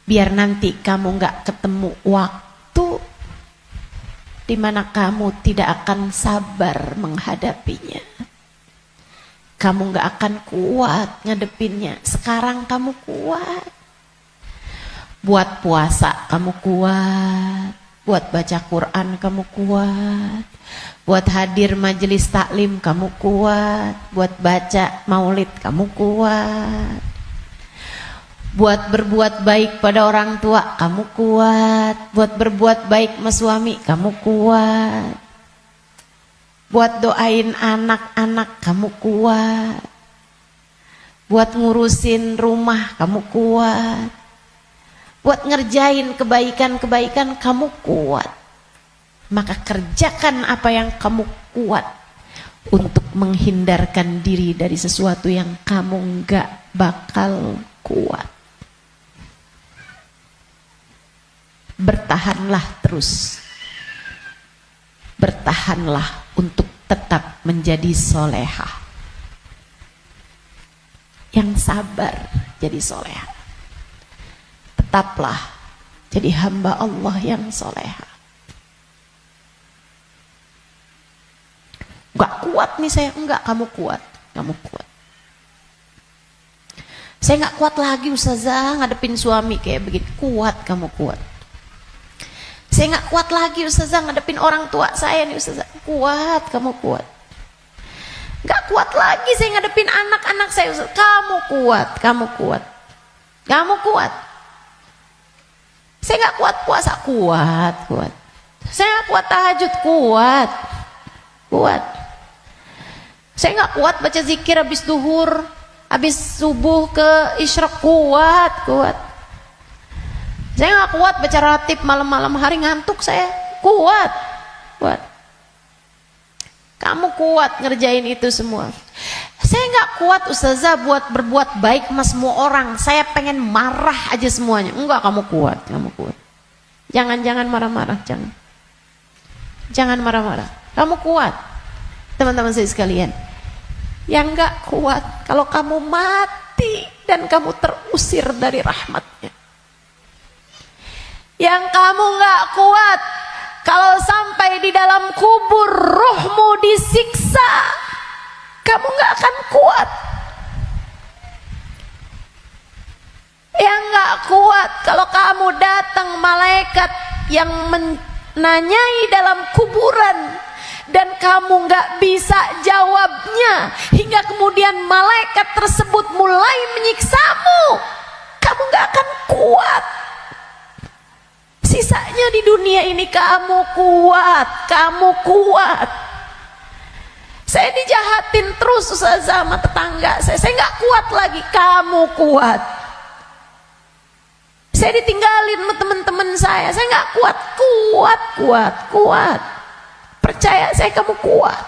S1: Biar nanti kamu nggak ketemu waktu di mana kamu tidak akan sabar menghadapinya. Kamu nggak akan kuat ngadepinnya. Sekarang kamu kuat. Buat puasa kamu kuat. Buat baca Quran kamu kuat. Buat hadir majelis taklim kamu kuat. Buat baca maulid kamu kuat. Buat berbuat baik pada orang tua kamu kuat. Buat berbuat baik sama suami kamu kuat. Buat doain anak-anak kamu kuat. Buat ngurusin rumah kamu kuat. Buat ngerjain kebaikan-kebaikan kamu kuat. Maka kerjakan apa yang kamu kuat untuk menghindarkan diri dari sesuatu yang kamu nggak bakal kuat. Bertahanlah terus. Bertahanlah untuk tetap menjadi solehah. Yang sabar jadi solehah. Tetaplah jadi hamba Allah yang solehah. Gak kuat nih saya, enggak, kamu kuat, kamu kuat. Saya gak kuat lagi Ustazah ngadepin suami kayak begitu. Kuat, kamu kuat. Saya gak kuat lagi Ustazah ngadepin orang tua saya nih Ustazah. Kuat, kamu kuat. Gak kuat lagi saya ngadepin anak-anak saya Ustazah. Kamu kuat, kamu kuat. Kamu kuat. Saya gak kuat puasa, kuat, kuat. Saya nggak kuat tahajud, kuat. Saya nggak kuat baca zikir habis duhur, habis subuh ke isyraq, kuat. Saya nggak kuat baca ratib malam-malam hari, ngantuk saya, kuat. Kamu kuat ngerjain itu semua. Saya nggak kuat ustazah buat berbuat baik sama semua orang. Saya pengen marah aja semuanya. Enggak, kamu kuat. Jangan marah-marah, jangan marah-marah. Kamu kuat. Teman-teman saya sekalian, yang nggak kuat kalau kamu mati dan kamu terusir dari rahmatnya. Yang kamu nggak kuat kalau sampai di dalam kubur ruhmu disiksa, kamu nggak akan kuat. Yang nggak kuat kalau kamu datang malaikat yang menanyai dalam kuburan dan kamu nggak bisa jawabnya, hingga kemudian malaikat tersebut mulai menyiksamu, kamu nggak akan kuat. Sisanya di dunia ini kamu kuat. Saya dijahatin terus sama tetangga saya nggak kuat lagi, kamu kuat. Saya ditinggalin sama teman-teman saya nggak kuat. Percaya saya, kamu kuat.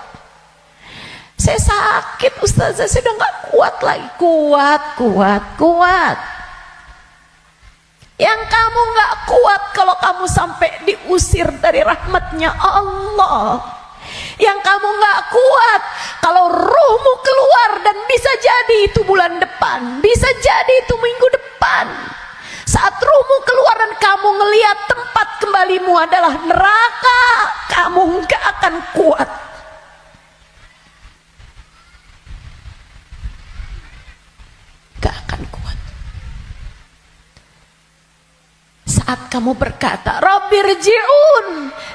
S1: Saya sakit ustazah, saya udah nggak kuat lagi, kuat. Yang kamu nggak kuat kalau kamu sampai diusir dari rahmatnya Allah. Yang kamu nggak kuat kalau ruhmu keluar, dan bisa jadi itu bulan depan, bisa jadi itu minggu depan. Saat ruhmu keluar dan kamu ngelihat tempat kembalimu adalah neraka, kamu nggak akan kuat. Gak akan kuat. Saat kamu berkata, Rabbirji'un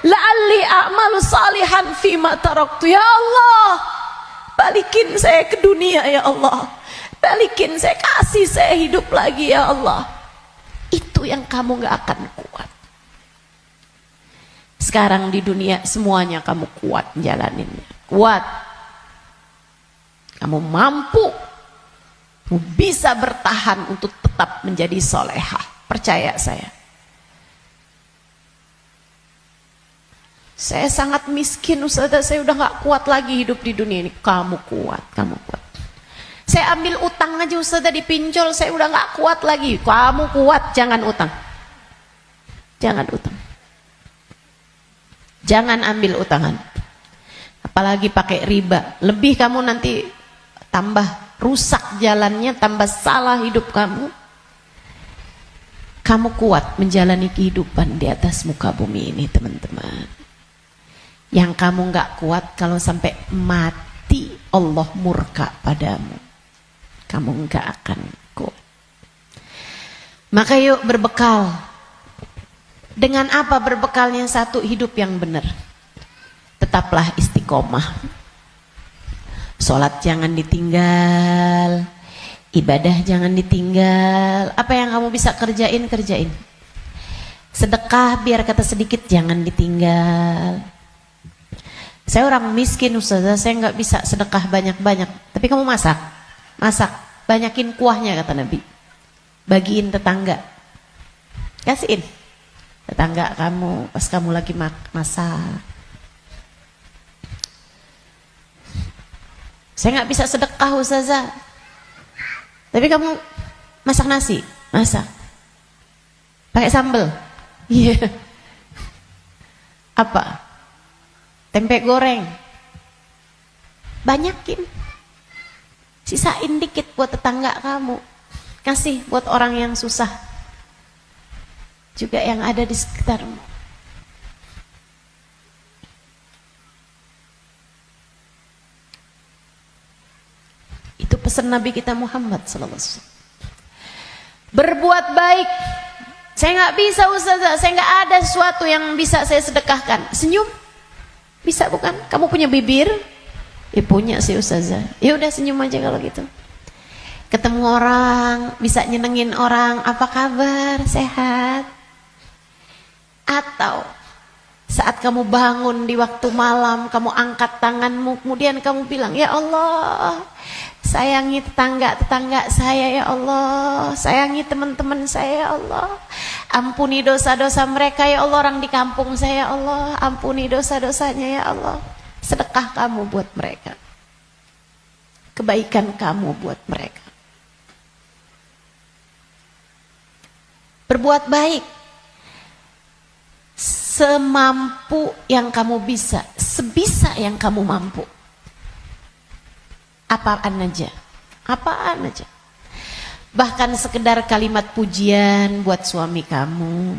S1: la'alli a'malu salihan fima taraktu. Ya Allah, balikin saya ke dunia ya Allah. Balikin saya, kasih saya hidup lagi ya Allah. Itu yang kamu gak akan kuat. Sekarang di dunia semuanya kamu kuat jalaninnya. Kuat. Kamu mampu. Kamu bisa bertahan untuk tetap menjadi solehah. Percaya saya. Saya sangat miskin ustazah, saya udah gak kuat lagi hidup di dunia ini. Kamu kuat. Saya ambil utang aja ustazah, dipinjol, saya udah gak kuat lagi. Kamu kuat, jangan utang. Jangan ambil utangan. Apalagi pakai riba. Lebih kamu nanti tambah rusak jalannya, tambah salah hidup kamu. Kamu kuat menjalani kehidupan di atas muka bumi ini teman-teman. Yang kamu gak kuat kalau sampai mati Allah murka padamu, kamu gak akan kuat. Maka yuk berbekal. Dengan apa berbekalnya? Satu, hidup yang benar. Tetaplah istiqomah. Sholat jangan ditinggal, ibadah jangan ditinggal. Apa yang kamu bisa kerjain. Sedekah biar kata sedikit jangan ditinggal. Saya orang miskin ustazah, saya nggak bisa sedekah banyak-banyak. Tapi kamu masak, banyakin kuahnya kata Nabi. Bagiin tetangga, kasihin tetangga kamu pas kamu lagi masak. Saya nggak bisa sedekah ustazah. Tapi kamu masak nasi, pakai sambal, iya. Apa? Tempe goreng, banyakin, sisain dikit buat tetangga kamu, kasih buat orang yang susah juga yang ada di sekitarmu. Itu pesan Nabi kita Muhammad SAW. Berbuat baik. Saya nggak bisa ustazah, saya nggak ada sesuatu yang bisa saya sedekahkan. Senyum bisa bukan? Kamu punya bibir? Ya punya sih ustazah. Ya udah senyum aja kalau gitu. Ketemu orang, bisa nyenengin orang, apa kabar? Sehat? Atau Saat kamu bangun di waktu malam, kamu angkat tanganmu, kemudian kamu bilang, ya Allah, sayangi tetangga-tetangga saya ya Allah, sayangi teman-teman saya ya Allah, ampuni dosa-dosa mereka ya Allah, orang di kampung saya ya Allah, ampuni dosa-dosanya ya Allah. Sedekah kamu buat mereka, kebaikan kamu buat mereka. Berbuat baik semampu yang kamu bisa, sebisa yang kamu mampu. Apaan aja. Bahkan sekedar kalimat pujian buat suami kamu.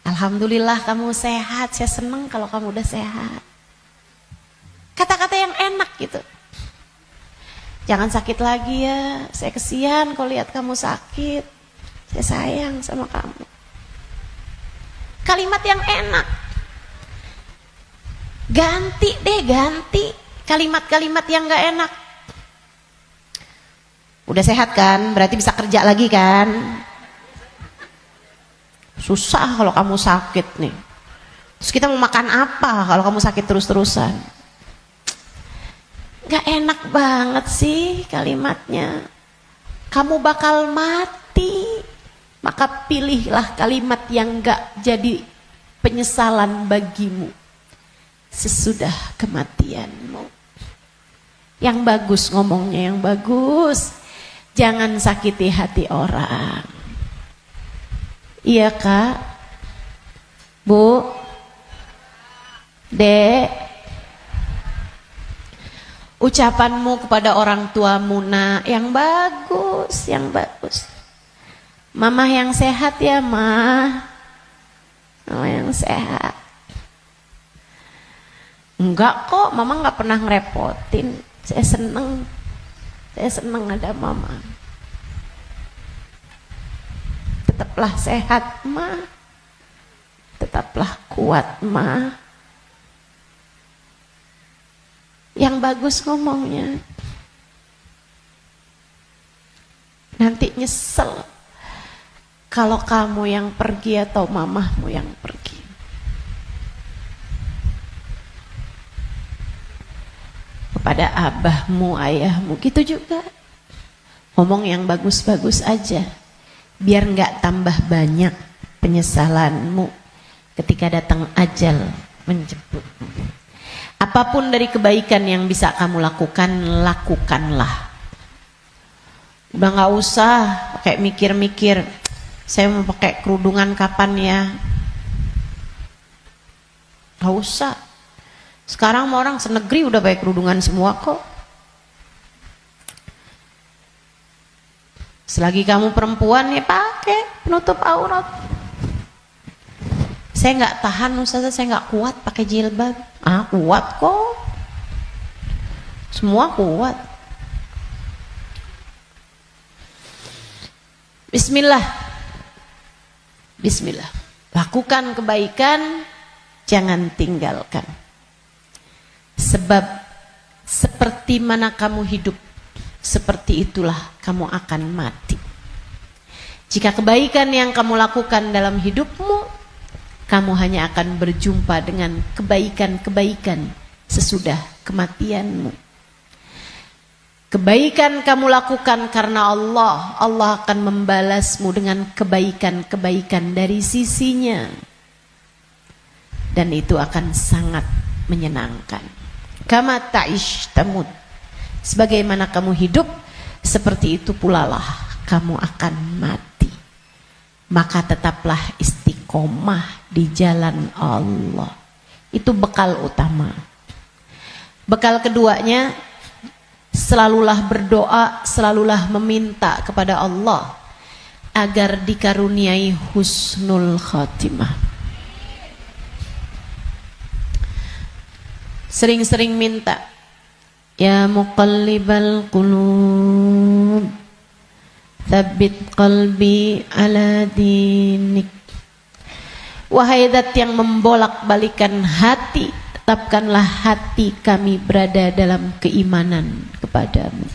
S1: Alhamdulillah kamu sehat, saya senang kalau kamu udah sehat. Kata-kata yang enak gitu. Jangan sakit lagi ya, saya kesian kalau lihat kamu sakit. Saya sayang sama kamu. Kalimat yang enak. Ganti kalimat-kalimat yang gak enak. Udah sehat kan, berarti bisa kerja lagi kan. Susah kalau kamu sakit nih. Terus kita mau makan apa kalau kamu sakit terus-terusan? Gak enak banget sih kalimatnya. Kamu bakal mati. Maka pilihlah kalimat yang gak jadi penyesalan bagimu sesudah kematianmu. Yang bagus ngomongnya, yang bagus. Jangan sakiti hati orang. Iya Kak, Bu, Dek. Ucapanmu kepada orang tuamu nak, yang bagus, yang bagus. Mama yang sehat ya Ma, mama yang sehat. Enggak kok, mama nggak pernah ngerepotin. Saya seneng ada mama. Tetaplah sehat Ma, tetaplah kuat Ma. Yang bagus ngomongnya. Nanti nyesel kalau kamu yang pergi atau mamahmu yang pergi. Kepada abahmu, ayahmu, gitu juga. Ngomong yang bagus-bagus aja. Biar nggak tambah banyak penyesalanmu ketika datang ajal menjemput. Apapun dari kebaikan yang bisa kamu lakukan, lakukanlah. Udah nggak usah pakai mikir-mikir. Saya mau pakai kerudungan kapan ya? Gak usah. Sekarang orang senegeri udah pakai kerudungan semua kok. Selagi kamu perempuan ya pakai penutup aurat. Saya nggak tahan Ustazah, saya nggak kuat pakai jilbab. Kuat kok. Semua kuat. Bismillah. Bismillah. Lakukan kebaikan, jangan tinggalkan. Sebab seperti mana kamu hidup, seperti itulah kamu akan mati. Jika kebaikan yang kamu lakukan dalam hidupmu, kamu hanya akan berjumpa dengan kebaikan-kebaikan sesudah kematianmu. Kebaikan kamu lakukan karena Allah, Allah akan membalasmu dengan kebaikan-kebaikan dari sisinya. Dan itu akan sangat menyenangkan. Kama ta'ish tamut. Sebagaimana kamu hidup, seperti itu pula lah kamu akan mati. Maka tetaplah istiqomah di jalan Allah. Itu bekal utama. Bekal keduanya, selalulah berdoa, selalulah meminta kepada Allah agar dikaruniai husnul khatimah. Sering-sering minta, ya muqallibal qulub, tsabbit qalbi ala dinik. Wahai zat yang membolak-balikan hati, tetapkanlah hati kami berada dalam keimanan kepadamu.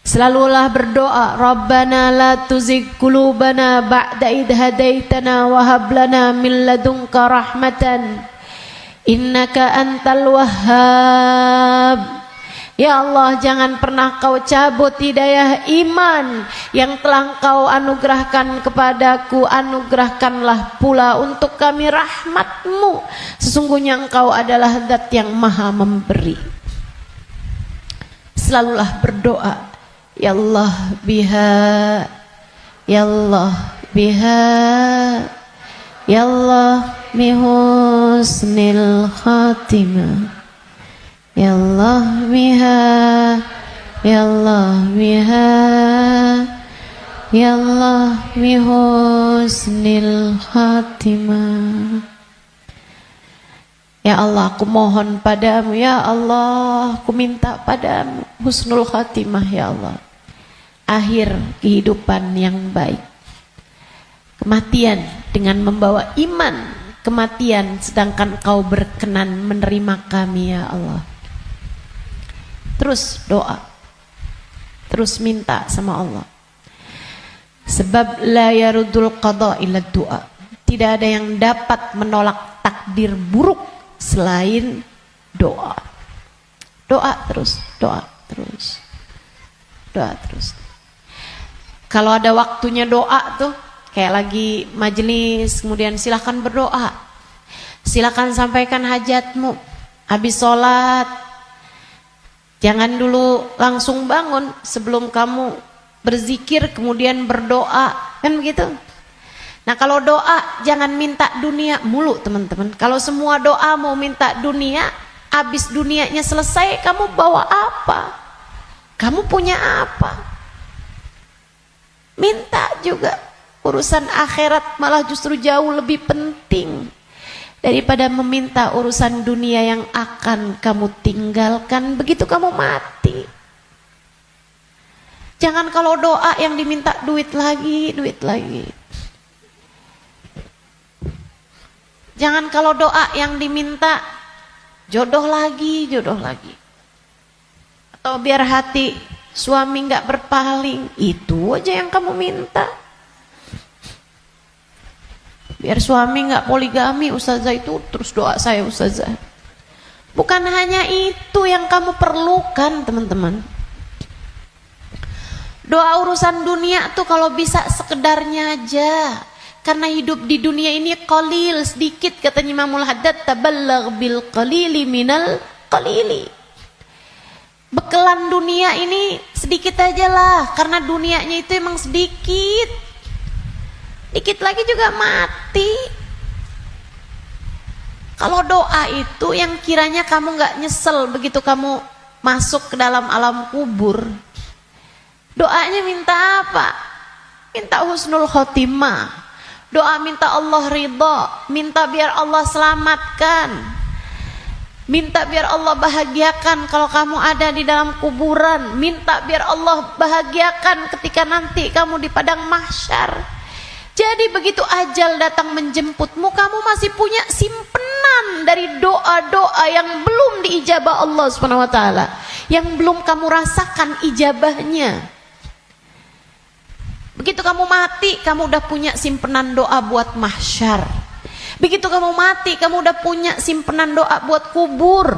S1: Selalulah berdoa, Rabbana la tuzigh qulubana ba'da idh hadaitana wa hab lana min ladunka rahmatan innaka antal wahhab. Ya Allah, jangan pernah kau cabut hidayah iman yang telah kau anugerahkan kepadaku. Anugerahkanlah pula untuk kami rahmatmu. Sesungguhnya engkau adalah zat yang maha memberi. Selalulah berdoa, Ya Allah biha, Ya Allah biha, Ya Allah bihusnil khatimah, Ya Allah biha, Ya Allah biha, Ya Allah bihusnil khatimah. Ya Allah, aku mohon padamu, Ya Allah, aku minta padamu husnul khatimah, Ya Allah, akhir kehidupan yang baik, kematian dengan membawa iman, kematian sedangkan kau berkenan menerima kami, Ya Allah. Terus doa, terus minta sama Allah. Sebab la yarudul qada illa doa. Tidak ada yang dapat menolak takdir buruk selain doa. Doa terus, doa terus, doa terus. Kalau ada waktunya doa tuh, kayak lagi majelis, kemudian silahkan berdoa, silahkan sampaikan hajatmu. Habis sholat, jangan dulu langsung bangun, sebelum kamu berzikir kemudian berdoa, kan begitu. Nah kalau doa jangan minta dunia mulu teman-teman. Kalau semua doa mau minta dunia, habis dunianya selesai kamu bawa apa? Kamu punya apa? Minta juga. Urusan akhirat malah justru jauh lebih penting daripada meminta urusan dunia yang akan kamu tinggalkan begitu kamu mati. Jangan kalau doa yang diminta duit lagi, duit lagi. Jangan kalau doa yang diminta jodoh lagi, jodoh lagi. Atau biar hati suami nggak berpaling, itu aja yang kamu minta. Biar suami nggak poligami, ustazah, itu terus doa saya ustazah. Bukan hanya itu yang kamu perlukan teman-teman. Doa urusan dunia tuh kalau bisa sekedarnya aja. Karena hidup di dunia ini qalil, sedikit, katanya Imamul Haddad, tabalagh bil qalili minal qalili. Bekelan dunia ini sedikit aja lah, karena dunianya itu emang sedikit. Dikit lagi juga mati. Kalau doa itu yang kiranya kamu gak nyesel begitu kamu masuk ke dalam alam kubur. Doanya minta apa? Minta husnul khotimah. Doa minta Allah ridha, minta biar Allah selamatkan, minta biar Allah bahagiakan kalau kamu ada di dalam kuburan, minta biar Allah bahagiakan ketika nanti kamu di padang mahsyar. Jadi begitu ajal datang menjemputmu, kamu masih punya simpenan dari doa-doa yang belum diijabah Allah SWT, yang belum kamu rasakan ijabahnya. Begitu kamu mati, kamu udah punya simpenan doa buat mahsyar. Begitu kamu mati, kamu udah punya simpenan doa buat kubur.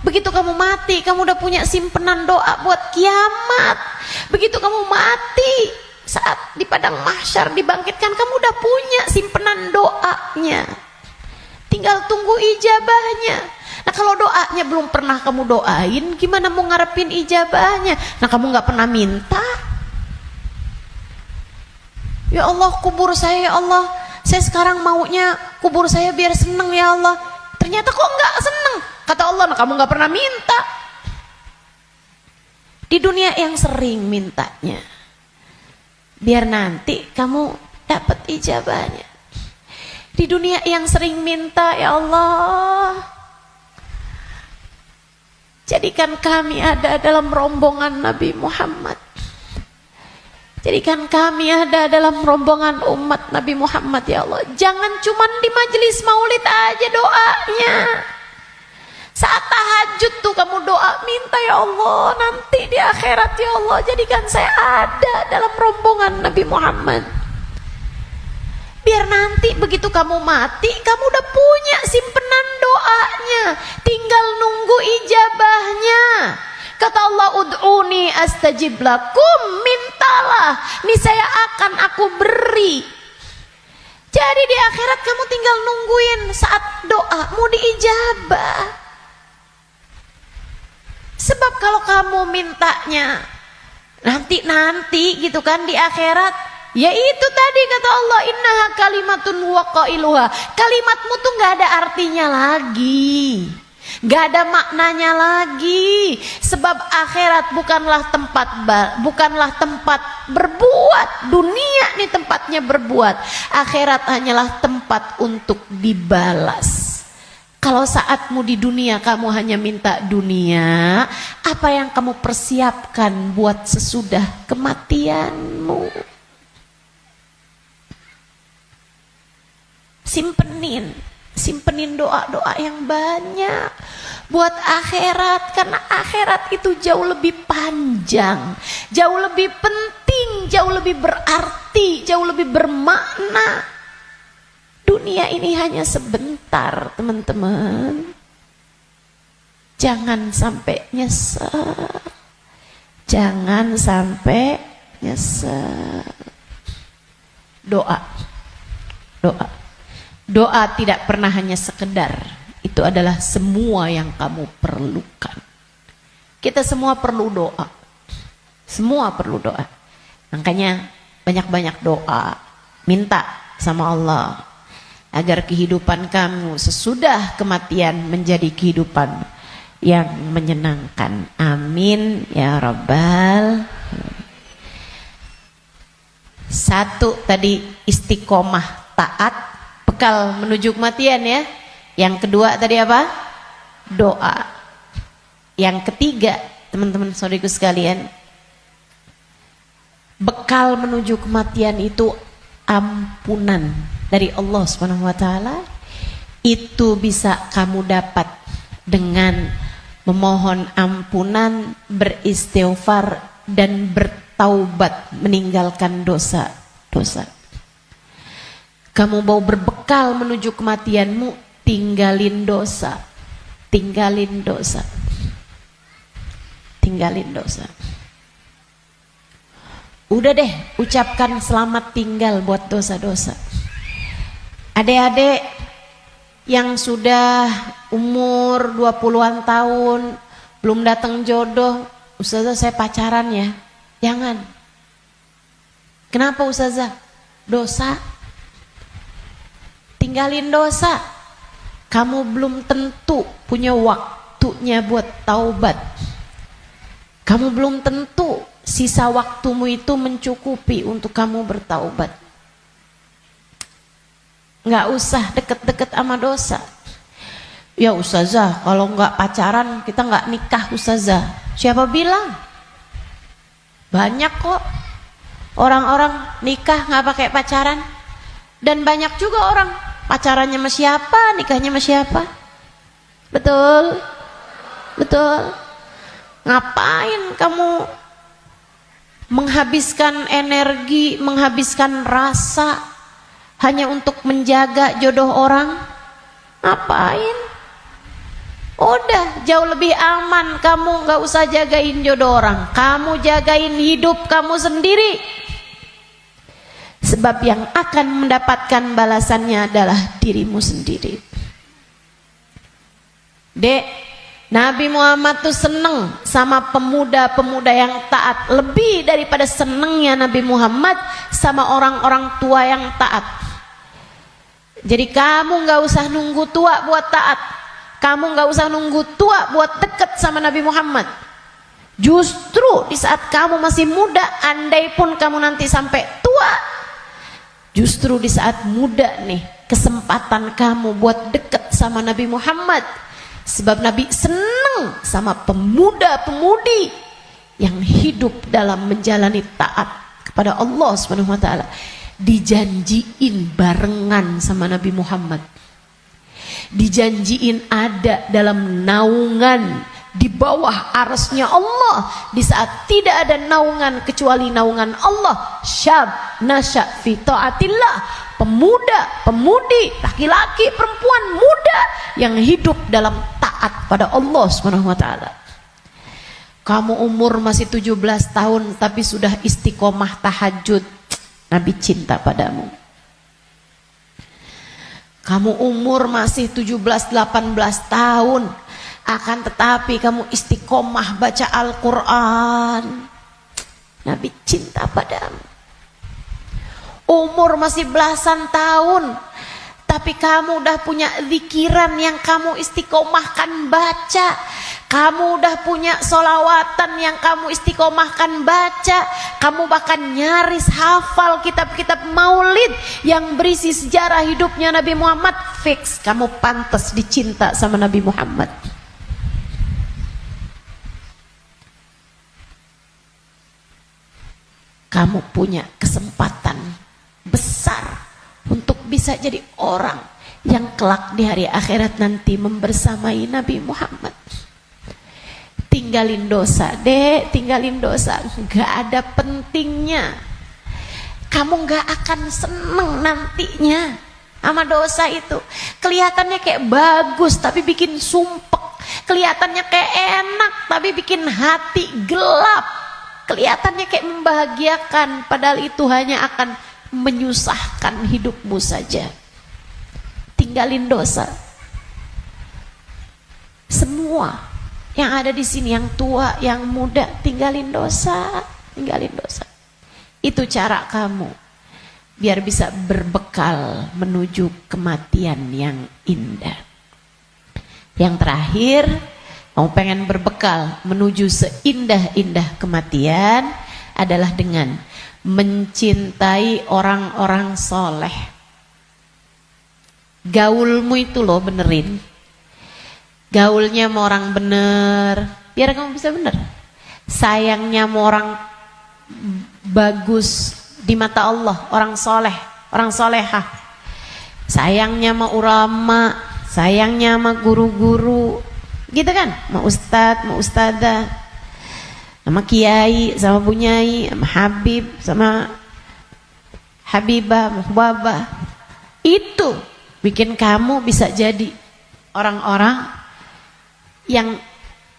S1: Begitu kamu mati, kamu udah punya simpenan doa buat kiamat. Begitu kamu mati, saat di padang mahsyar dibangkitkan, kamu udah punya simpenan doanya, tinggal tunggu ijabahnya. Nah kalau doanya belum pernah kamu doain, gimana mau ngarepin ijabahnya? Nah kamu gak pernah minta, ya Allah kubur saya, ya Allah saya sekarang maunya kubur saya biar seneng, ya Allah. Ternyata kok gak seneng, kata Allah. Nah kamu gak pernah minta. Di dunia yang sering mintanya, biar nanti kamu dapat ijabahnya. Di dunia yang sering minta, ya Allah, jadikan kami ada dalam rombongan Nabi Muhammad. Jadikan kami ada dalam rombongan umat Nabi Muhammad, ya Allah. Jangan cuma di majelis maulid aja doanya. Saat tahajud tuh kamu doa, minta ya Allah nanti di akhirat ya Allah jadikan saya ada dalam rombongan Nabi Muhammad. Biar nanti begitu kamu mati, kamu udah punya simpenan doanya, tinggal nunggu ijabahnya. Kata Allah, ud'uni astajib lakum, mintalah, niscaya akan aku beri. Jadi di akhirat kamu tinggal nungguin saat doa mau diijabah. Sebab kalau kamu mintanya nanti gitu kan di akhirat, ya itu tadi kata Allah, innaha kalimatun wa qailuha. Kalimatmu tuh nggak ada artinya lagi, nggak ada maknanya lagi. Sebab akhirat bukanlah tempat berbuat. Dunia nih tempatnya berbuat. Akhirat hanyalah tempat untuk dibalas. Kalau saatmu di dunia kamu hanya minta dunia, apa yang kamu persiapkan buat sesudah kematianmu? Simpenin doa-doa yang banyak buat akhirat, karena akhirat itu jauh lebih panjang, jauh lebih penting, jauh lebih berarti, jauh lebih bermakna. Dunia ini hanya sebentar, teman-teman. Jangan sampai nyesel. Jangan sampai nyesel. Doa. Doa tidak pernah hanya sekedar. Itu adalah semua yang kamu perlukan. Kita semua perlu doa. Semua perlu doa. Makanya banyak-banyak doa. Minta sama Allah agar kehidupan kamu sesudah kematian menjadi kehidupan yang menyenangkan. Amin ya rabbal. Satu tadi istiqomah taat, bekal menuju kematian ya. Yang kedua tadi apa? Doa. Yang ketiga, teman-teman saudaraku sekalian, bekal menuju kematian itu ampunan dari Allah Subhanahu wa taala. Itu bisa kamu dapat dengan memohon ampunan, beristighfar dan bertaubat, meninggalkan dosa-dosa. Kamu mau berbekal menuju kematianmu, tinggalin dosa. Tinggalin dosa. Tinggalin dosa. Udah deh, ucapkan selamat tinggal buat dosa-dosa. Adik-adik yang sudah umur 20-an tahun, belum datang jodoh, Ustazah saya pacaran ya. Jangan. Kenapa Ustazah? Dosa. Tinggalin dosa. Kamu belum tentu punya waktunya buat taubat. Kamu belum tentu sisa waktumu itu mencukupi untuk kamu bertaubat. Nggak usah deket-deket sama dosa. Ya Ustazah, kalau nggak pacaran kita nggak nikah Ustazah. Siapa bilang? Banyak kok orang-orang nikah nggak pakai pacaran. Dan banyak juga orang pacarannya sama siapa, nikahnya sama siapa. Betul? Betul? Ngapain kamu menghabiskan energi, menghabiskan rasa hanya untuk menjaga jodoh orang? Ngapain? Udah jauh lebih aman kamu gak usah jagain jodoh orang, kamu jagain hidup kamu sendiri. Sebab yang akan mendapatkan balasannya adalah dirimu sendiri. Dek, Nabi Muhammad tuh seneng sama pemuda-pemuda yang taat, lebih daripada senengnya Nabi Muhammad sama orang-orang tua yang taat. Jadi kamu gak usah nunggu tua buat taat. Kamu gak usah nunggu tua buat deket sama Nabi Muhammad. Justru di saat kamu masih muda, andai pun kamu nanti sampai tua, justru di saat muda nih kesempatan kamu buat deket sama Nabi Muhammad. Sebab Nabi senang sama pemuda-pemudi yang hidup dalam menjalani taat kepada Allah Subhanahu wa taala. Dijanjiin barengan sama Nabi Muhammad. dijanjiin ada dalam naungan di bawah arasnya Allah di saat tidak ada naungan kecuali naungan Allah. Syab nasya fi taatillah, pemuda, pemudi, laki-laki, perempuan, muda yang hidup dalam taat pada Allah Subhanahu wa taala. Kamu umur masih 17 tahun tapi sudah istiqomah tahajud, Nabi cinta padamu. Kamu umur masih 17-18 tahun, akan tetapi kamu istiqomah baca Al-Quran, Nabi cinta padamu. Umur masih belasan tahun, tapi kamu udah punya zikiran yang kamu istiqomahkan baca. Kamu udah punya solawatan yang kamu istiqomahkan baca. Kamu bahkan nyaris hafal kitab-kitab maulid yang berisi sejarah hidupnya Nabi Muhammad. Fix, kamu pantas dicinta sama Nabi Muhammad. Kamu punya kesempatan besar untuk bisa jadi orang yang kelak di hari akhirat nanti membersamai Nabi Muhammad. Tinggalin dosa, dek, tinggalin dosa, gak ada pentingnya. Kamu gak akan seneng nantinya sama dosa itu. Kelihatannya kayak bagus tapi bikin sumpek. Kelihatannya kayak enak tapi bikin hati gelap. Kelihatannya kayak membahagiakan padahal itu hanya akan menyusahkan hidupmu saja. Tinggalin dosa. Semua yang ada di sini, yang tua, yang muda, tinggalin dosa, tinggalin dosa. Itu cara kamu biar bisa berbekal menuju kematian yang indah. Yang terakhir, kamu pengen berbekal menuju seindah-indah kematian adalah dengan mencintai orang-orang soleh. Gaulmu itu loh benerin. Gaulnya sama orang bener, biar kamu bisa bener. Sayangnya sama orang bagus di mata Allah, orang soleh, orang solehah. Sayangnya sama ulama, sayangnya sama guru-guru, gitu kan? Sama ustadz, sama ustadzah, sama kiai, sama bunyai, sama habib, sama habibah, sama hubabah. Itu bikin kamu bisa jadi orang-orang yang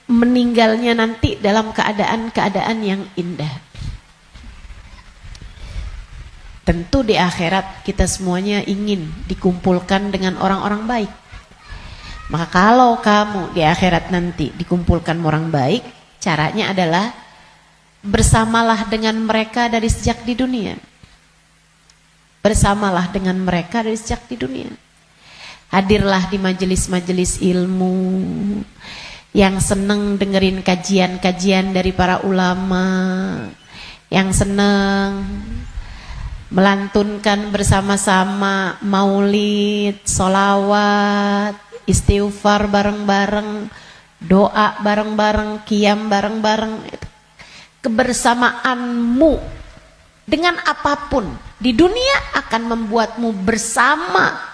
S1: meninggalnya nanti dalam keadaan-keadaan yang indah. Tentu di akhirat kita semuanya ingin dikumpulkan dengan orang-orang baik. Maka kalau kamu di akhirat nanti dikumpulkan orang baik, caranya adalah bersamalah dengan mereka dari sejak di dunia. Bersamalah dengan mereka dari sejak di dunia. Hadirlah di majelis-majelis ilmu, yang seneng dengerin kajian-kajian dari para ulama, yang seneng melantunkan bersama-sama maulid, solawat, istighfar bareng-bareng, doa bareng-bareng, qiyam bareng-bareng. Kebersamaanmu dengan apapun di dunia akan membuatmu bersama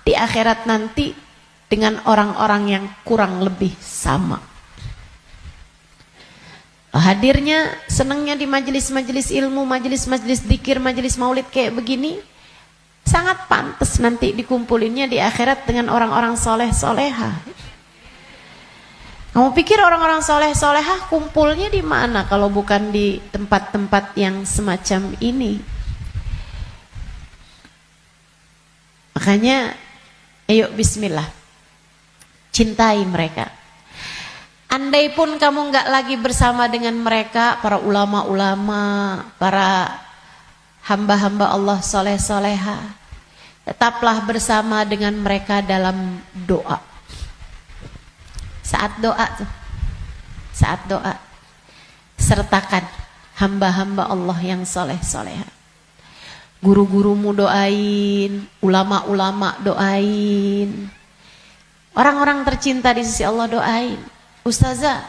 S1: di akhirat nanti dengan orang-orang yang kurang lebih sama. Hadirnya, senangnya di majelis-majelis ilmu, majelis-majelis dzikir, majelis maulid kayak begini, sangat pantas nanti dikumpulinnya di akhirat dengan orang-orang soleh-solehah. Kamu pikir orang-orang soleh-solehah kumpulnya di mana kalau bukan di tempat-tempat yang semacam ini? Makanya ayo bismillah, cintai mereka. Andai pun kamu nggak lagi bersama dengan mereka, para ulama-ulama, para hamba-hamba Allah soleh-soleha, tetaplah bersama dengan mereka dalam doa. Saat doa tuh, saat doa, sertakan hamba-hamba Allah yang soleh-soleha. Guru-gurumu doain, ulama-ulama doain, orang-orang tercinta di sisi Allah doain. Ustazah,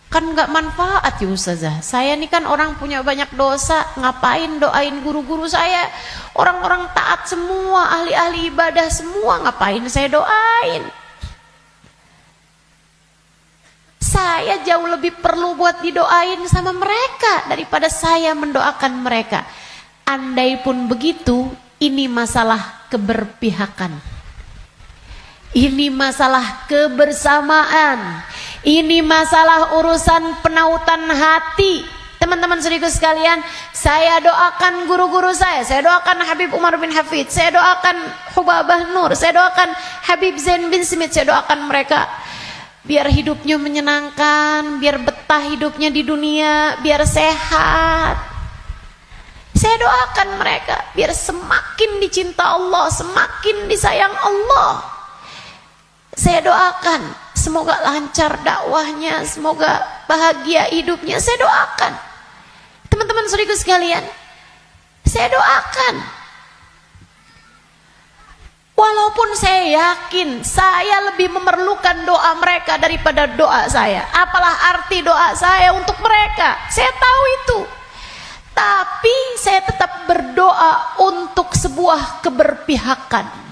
S1: Kan nggak manfaat ya Ustazah. Saya ini kan orang punya banyak dosa, ngapain doain guru-guru saya? Orang-orang taat semua, ahli-ahli ibadah semua, ngapain saya doain? Saya jauh lebih perlu buat didoain sama mereka daripada saya mendoakan mereka. Andai pun begitu, ini masalah keberpihakan. Ini masalah kebersamaan. Ini masalah urusan penautan hati. Teman-teman saudaraku sekalian, saya doakan guru-guru saya doakan Habib Umar bin Hafid, saya doakan Hubabah Nur, saya doakan Habib Zain bin Smith, saya doakan mereka biar hidupnya menyenangkan, biar betah hidupnya di dunia, biar sehat. Saya doakan mereka biar semakin dicinta Allah, semakin disayang Allah. Saya doakan semoga lancar dakwahnya, semoga bahagia hidupnya. Saya doakan. Teman-teman saudaraku sekalian, saya doakan. Walaupun saya yakin saya lebih memerlukan doa mereka daripada doa saya. Apalah arti doa saya untuk mereka? Saya tahu itu. Tapi saya tetap berdoa untuk sebuah keberpihakan.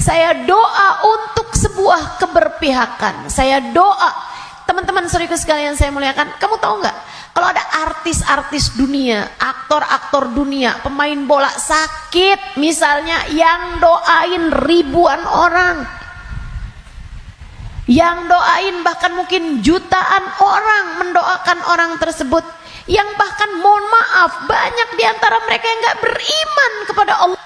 S1: Saya doa untuk sebuah keberpihakan. Saya doa. Teman-teman saudaraku sekalian saya muliakan, kamu tahu nggak? Kalau ada artis-artis dunia, aktor-aktor dunia, pemain bola sakit misalnya, yang doain ribuan orang, yang doain bahkan mungkin jutaan orang mendoakan orang tersebut, yang bahkan mohon maaf banyak diantara mereka yang nggak beriman kepada Allah.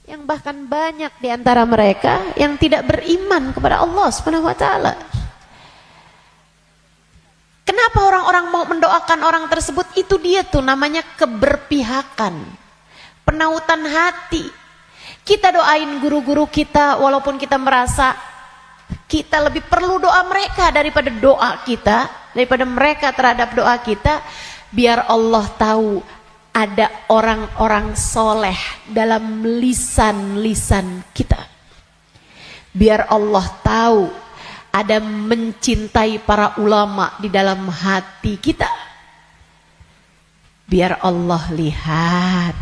S1: Yang bahkan banyak di antara mereka yang tidak beriman kepada Allah Subhanahu wa taala. Kenapa orang-orang mau mendoakan orang tersebut? Itu dia tuh namanya keberpihakan, penautan hati. Kita doain guru-guru kita walaupun kita merasa kita lebih perlu doa mereka daripada doa kita, daripada mereka terhadap doa kita, biar Allah tahu ada orang-orang soleh dalam lisan-lisan kita. Biar Allah tahu ada mencintai para ulama di dalam hati kita. Biar Allah lihat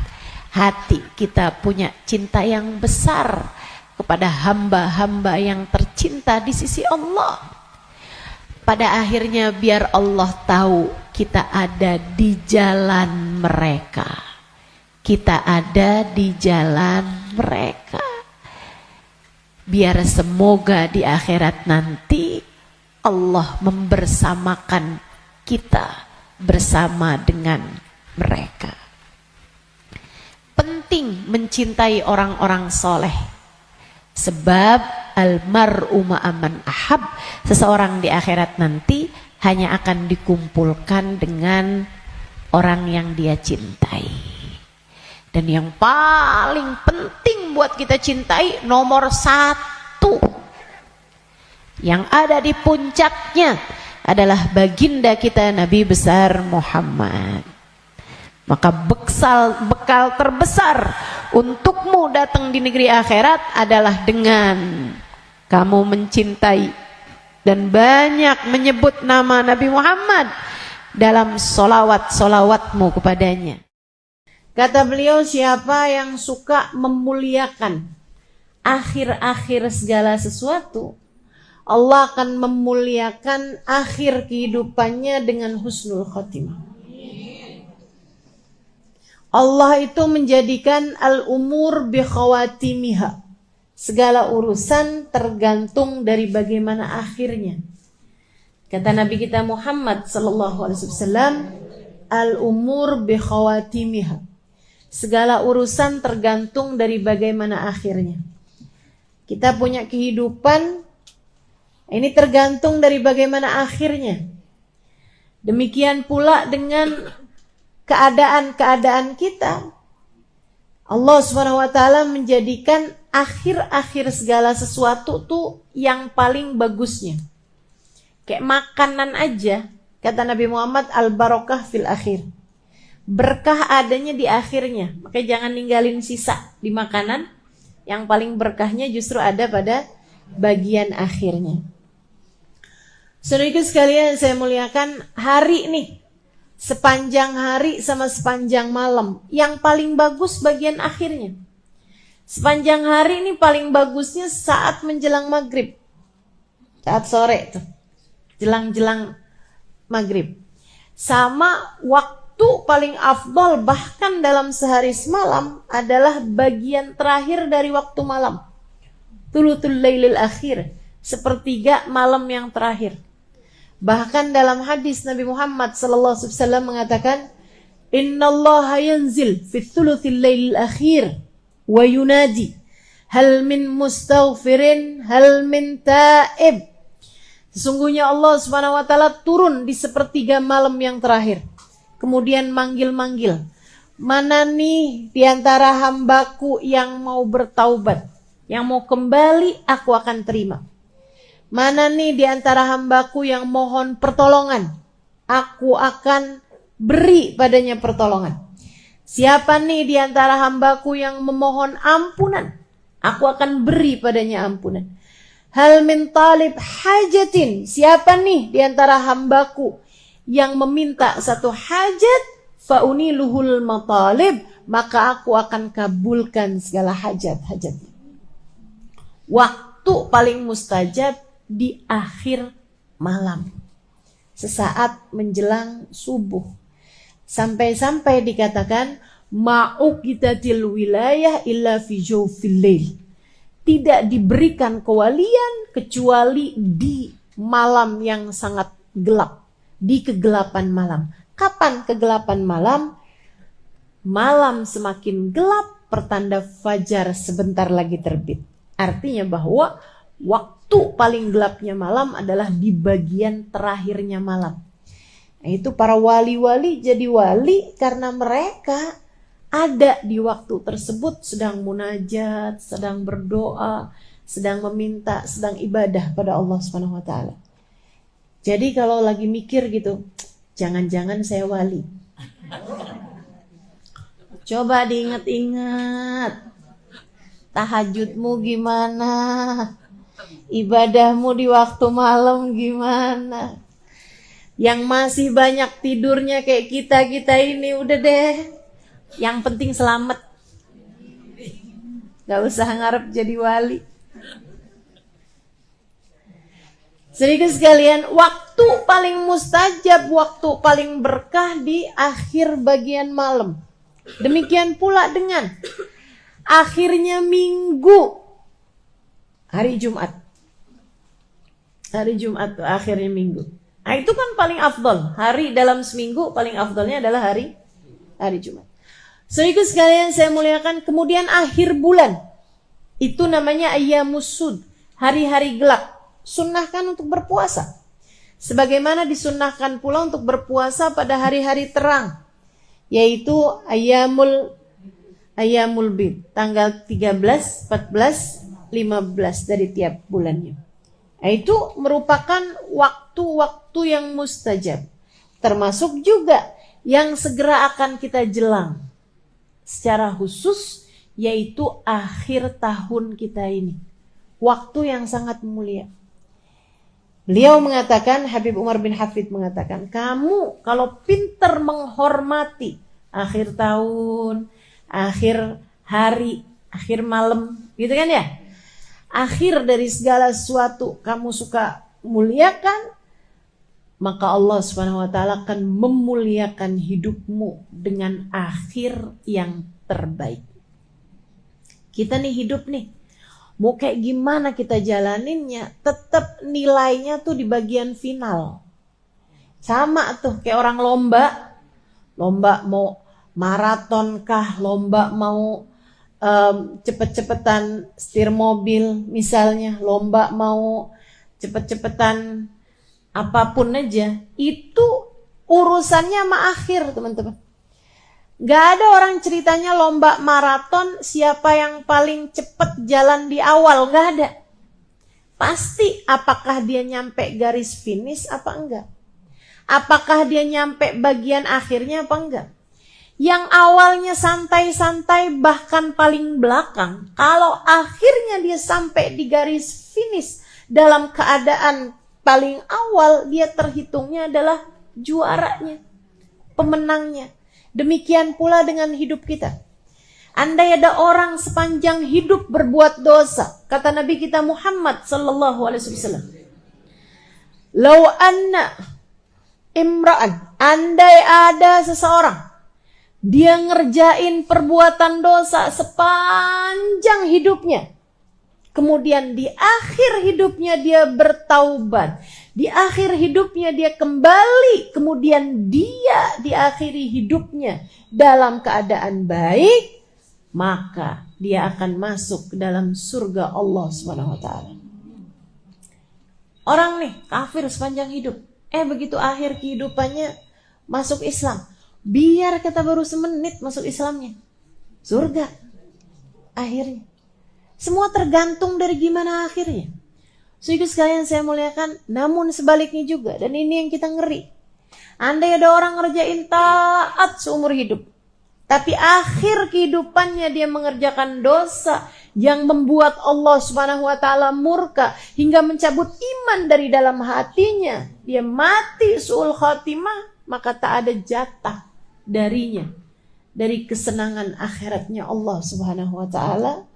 S1: hati kita punya cinta yang besar kepada hamba-hamba yang tercinta di sisi Allah. Pada akhirnya biar Allah tahu kita ada di jalan mereka. Kita ada di jalan mereka. Biar semoga di akhirat nanti Allah membersamakan kita bersama dengan mereka. Penting mencintai orang-orang soleh. Sebab almar'u ma'aman ahab, seseorang di akhirat nanti hanya akan dikumpulkan dengan orang yang dia cintai. Dan yang paling penting buat kita cintai, nomor satu, yang ada di puncaknya adalah baginda kita Nabi besar Muhammad. Maka bekal terbesar untukmu datang di negeri akhirat adalah dengan kamu mencintai dan banyak menyebut nama Nabi Muhammad dalam solawat-solawatmu kepadanya. Kata beliau, siapa yang suka memuliakan akhir-akhir segala sesuatu, Allah akan memuliakan akhir kehidupannya dengan husnul khotimah. Allah itu menjadikan al-umur bi khawatimiha. Segala urusan tergantung dari bagaimana akhirnya. Kata Nabi kita Muhammad sallallahu alaihi wasallam, al-umur bi khawatimiha. Segala urusan tergantung dari bagaimana akhirnya. Kita punya kehidupan, ini tergantung dari bagaimana akhirnya. Demikian pula dengan keadaan-keadaan kita. Allah SWT menjadikan akhir-akhir segala sesuatu tuh yang paling bagusnya. Kayak makanan aja, kata Nabi Muhammad, al-barakah fil akhir. Berkah adanya di akhirnya. Makanya jangan ninggalin sisa di makanan. Yang paling berkahnya justru ada pada bagian akhirnya. Saudaraku sekalian saya muliakan, hari nih, sepanjang hari sama sepanjang malam, yang paling bagus bagian akhirnya. Sepanjang hari ini paling bagusnya saat menjelang maghrib. Saat sore tuh. Jelang-jelang maghrib. Sama waktu paling afdol bahkan dalam sehari semalam adalah bagian terakhir dari waktu malam. Thuluthul lailil akhir, sepertiga malam yang terakhir. Bahkan dalam hadis Nabi Muhammad SAW mengatakan, Innallaha yanzil fi thuluthil lailil akhir wa yunadi hal min mustaghfirin hal min taib. Sesungguhnya Allah Subhanahu wa taala turun di sepertiga malam yang terakhir. Kemudian manggil-manggil. Mana nih di antara hambaku yang mau bertaubat, yang mau kembali, aku akan terima. Mana nih di antara hambaku yang mohon pertolongan, aku akan beri padanya pertolongan. Siapa nih di antara hambaku yang memohon ampunan, aku akan beri padanya ampunan. Hal min talib hajatin, siapa nih di antara hambaku yang meminta satu hajat, fauniluhul matalib, maka aku akan kabulkan segala hajat-hajatnya. Waktu paling mustajab di akhir malam, sesaat menjelang subuh. Sampai-sampai dikatakan ma'uqitatil wilayah illa fi jawfil lail. Tidak diberikan kewalian kecuali di malam yang sangat gelap, di kegelapan malam. Kapan kegelapan malam? Malam semakin gelap, pertanda fajar sebentar lagi terbit. Artinya bahwa waktu paling gelapnya malam adalah di bagian terakhirnya malam. Nah, itu para wali-wali jadi wali karena mereka ada di waktu tersebut sedang munajat, sedang berdoa, sedang meminta, sedang ibadah pada Allah Subhanahu wa taala. Jadi kalau lagi mikir gitu, jangan-jangan saya wali. Coba diingat-ingat. Tahajudmu gimana? Ibadahmu di waktu malam gimana? Yang masih banyak tidurnya kayak kita ini udah deh. Yang penting selamat. Gak usah ngarep jadi wali. Sedikit sekalian, waktu paling mustajab, waktu paling berkah di akhir bagian malam. Demikian pula dengan akhirnya minggu, hari Jumat. Hari Jumat tuh akhirnya minggu. Nah, itu kan paling afdol. Hari dalam seminggu paling afdolnya adalah hari Jumat. Saudaraku sekalian saya muliakan, kemudian akhir bulan. Itu namanya ayyamus sud, hari-hari gelap. Sunnahkan untuk berpuasa. Sebagaimana disunnahkan pula untuk berpuasa pada hari-hari terang, yaitu ayyamul bid, tanggal 13, 14, 15 dari tiap bulannya. Nah, itu merupakan waktu-waktu yang mustajab. Termasuk juga yang segera akan kita jelang secara khusus, yaitu akhir tahun kita ini. Waktu yang sangat mulia. Beliau mengatakan, Habib Umar bin Hafid mengatakan, kamu kalau pintar menghormati akhir tahun, akhir hari, akhir malam, gitu kan ya? Akhir dari segala sesuatu kamu suka muliakan, maka Allah Subhanahu wa taala akan memuliakan hidupmu dengan akhir yang terbaik. Kita nih hidup nih, mau kayak gimana kita jalaninnya, tetap nilainya tuh di bagian final. Sama tuh kayak orang lomba mau maraton kah, lomba mau cepet-cepetan setir mobil misalnya, lomba mau cepet-cepetan apapun aja, itu urusannya sama akhir, teman-teman. Gak ada orang ceritanya lomba maraton siapa yang paling cepet jalan di awal, gak ada. Pasti apakah dia nyampe garis finish apa enggak, apakah dia nyampe bagian akhirnya apa enggak. Yang awalnya santai-santai bahkan paling belakang, kalau akhirnya dia sampai di garis finish dalam keadaan paling awal, dia terhitungnya adalah juaranya, pemenangnya. Demikian pula dengan hidup kita. Andai ada orang sepanjang hidup berbuat dosa, kata Nabi kita Muhammad sallallahu alaihi wasallam, "Lau anna imra'an", andai ada seseorang dia ngerjain perbuatan dosa sepanjang hidupnya, kemudian di akhir hidupnya dia bertaubat, di akhir hidupnya dia kembali, kemudian dia diakhiri hidupnya dalam keadaan baik, maka dia akan masuk ke dalam surga Allah Subhanahu wa taala. Orang nih kafir sepanjang hidup, begitu akhir kehidupannya masuk Islam. Biar kata baru semenit masuk Islamnya, surga akhirnya. Semua tergantung dari gimana akhirnya. Saudara sekalian saya muliakan, namun sebaliknya juga, dan ini yang kita ngeri. Andai ada orang ngerjain taat seumur hidup, tapi akhir kehidupannya dia mengerjakan dosa yang membuat Allah Subhanahu wa taala murka hingga mencabut iman dari dalam hatinya, dia mati su'ul khatimah, maka tak ada jatah darinya dari kesenangan akhiratnya Allah Subhanahu wa taala.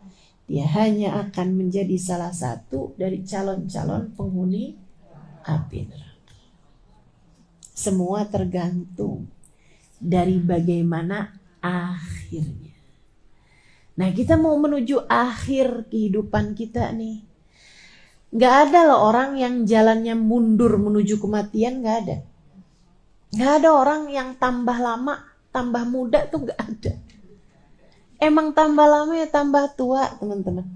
S1: Dia hanya akan menjadi salah satu dari calon-calon penghuni api neraka. Semua tergantung dari bagaimana akhirnya. Nah, kita mau menuju akhir kehidupan kita nih. Gak ada loh orang yang jalannya mundur menuju kematian, gak ada. Gak ada orang yang tambah lama, tambah muda tuh gak ada. Emang tambah lama ya tambah tua, teman-teman.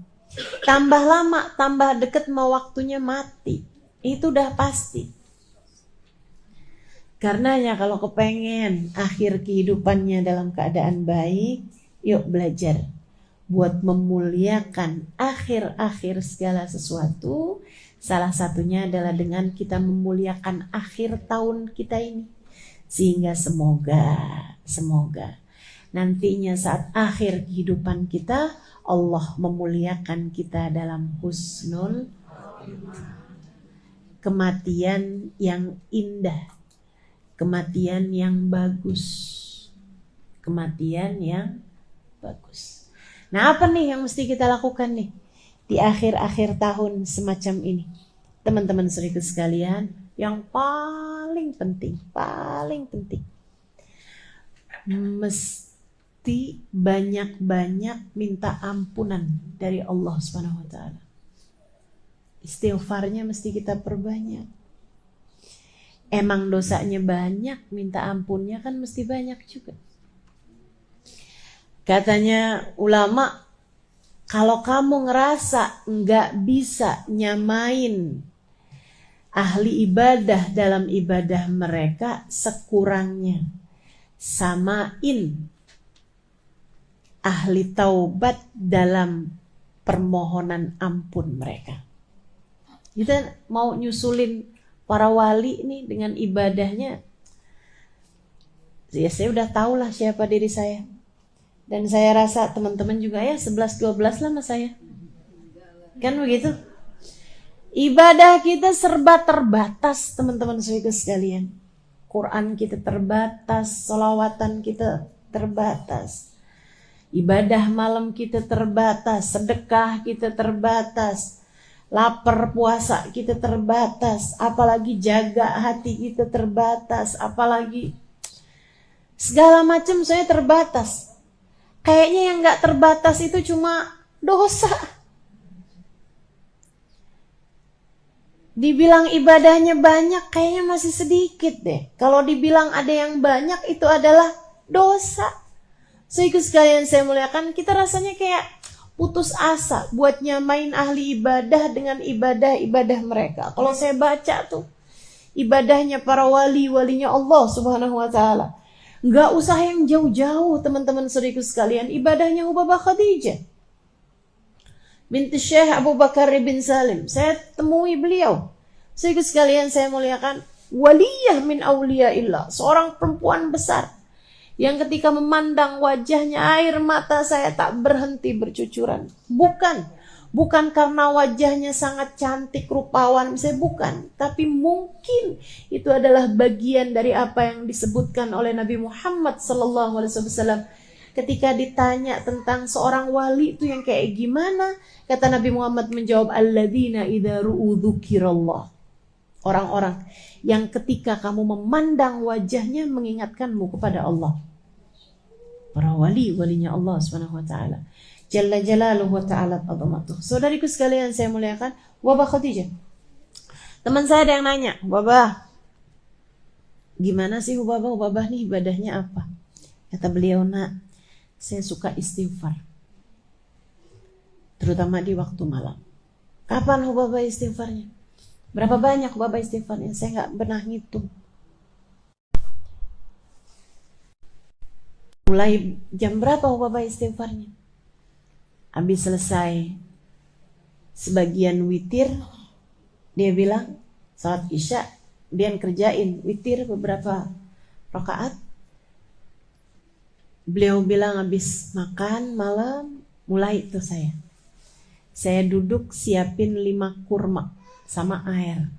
S1: Tambah lama, tambah deket mau waktunya mati. Itu udah pasti. Karenanya kalau kepengen akhir kehidupannya dalam keadaan baik, yuk belajar buat memuliakan akhir-akhir segala sesuatu. Salah satunya adalah dengan kita memuliakan akhir tahun kita ini. Sehingga semoga nantinya saat akhir kehidupan kita, Allah memuliakan kita dalam husnul kematian yang indah, kematian yang bagus, kematian yang bagus. Nah, apa nih yang mesti kita lakukan nih di akhir-akhir tahun semacam ini, teman-teman saudaraku sekalian? Yang paling penting, mesti banyak-banyak minta ampunan dari Allah Subhanahu wa taala. Istighfarnya mesti kita perbanyak. Emang dosanya banyak, minta ampunnya kan mesti banyak juga. Katanya ulama, kalau kamu ngerasa nggak bisa nyamain ahli ibadah dalam ibadah mereka, sekurangnya samain ahli taubat dalam permohonan ampun mereka. Kita mau nyusulin para wali nih dengan ibadahnya. Ya saya udah tahu lah siapa diri saya. Dan saya rasa teman-teman juga ya 11-12 lah sama saya. Kan begitu? Ibadah kita serba terbatas, teman-teman saudara sekalian. Quran kita terbatas, sholawatan kita terbatas. Ibadah malam kita terbatas, sedekah kita terbatas. Lapar puasa kita terbatas, apalagi jaga hati kita terbatas, apalagi segala macam saya terbatas. Kayaknya yang gak terbatas itu cuma dosa. Dibilang ibadahnya banyak, kayaknya masih sedikit deh. Kalau dibilang ada yang banyak, itu adalah dosa. So ikut sekalian saya muliakan, kita rasanya kayak putus asa buat nyamain ahli ibadah dengan ibadah-ibadah mereka. Kalau saya baca tuh, ibadahnya para walinya Allah Subhanahu wa ta'ala. Gak usah yang jauh-jauh teman-teman saudariku sekalian. Ibadahnya Hubabah Khadijah binti Syekh Abu Bakar bin Salim. Saya temui beliau. Saudariku sekalian saya muliakan, waliyah min awliyaillah, seorang perempuan besar yang ketika memandang wajahnya air mata saya tak berhenti bercucuran. Bukan karena wajahnya sangat cantik, rupawan, misalnya bukan. Tapi mungkin itu adalah bagian dari apa yang disebutkan oleh Nabi Muhammad SAW. Ketika ditanya tentang seorang wali itu yang kayak gimana, kata Nabi Muhammad menjawab, alladzina idza ru'u dzukirallah. Orang-orang yang ketika kamu memandang wajahnya mengingatkanmu kepada Allah. Para walinya Allah Subhanahu wa taala. Jalla jalaluhu wa ta'ala azamatuh. Saudariku sekalian saya muliakan, Wabah Khadijah. Teman saya ada yang nanya, Wabah, gimana sih Wabah nih ibadahnya apa? Kata beliau, nak, saya suka istighfar. Terutama di waktu malam. Kapan Wabah istighfarnya? Berapa banyak Wabah istighfarnya? Saya nggak pernah ngitung. Mulai jam berapa Wabah istighfarnya? Habis selesai sebagian witir, dia bilang salat isya, dia kerjain witir beberapa rakaat. Beliau bilang habis makan malam, mulai itu saya duduk siapin 5 kurma sama air.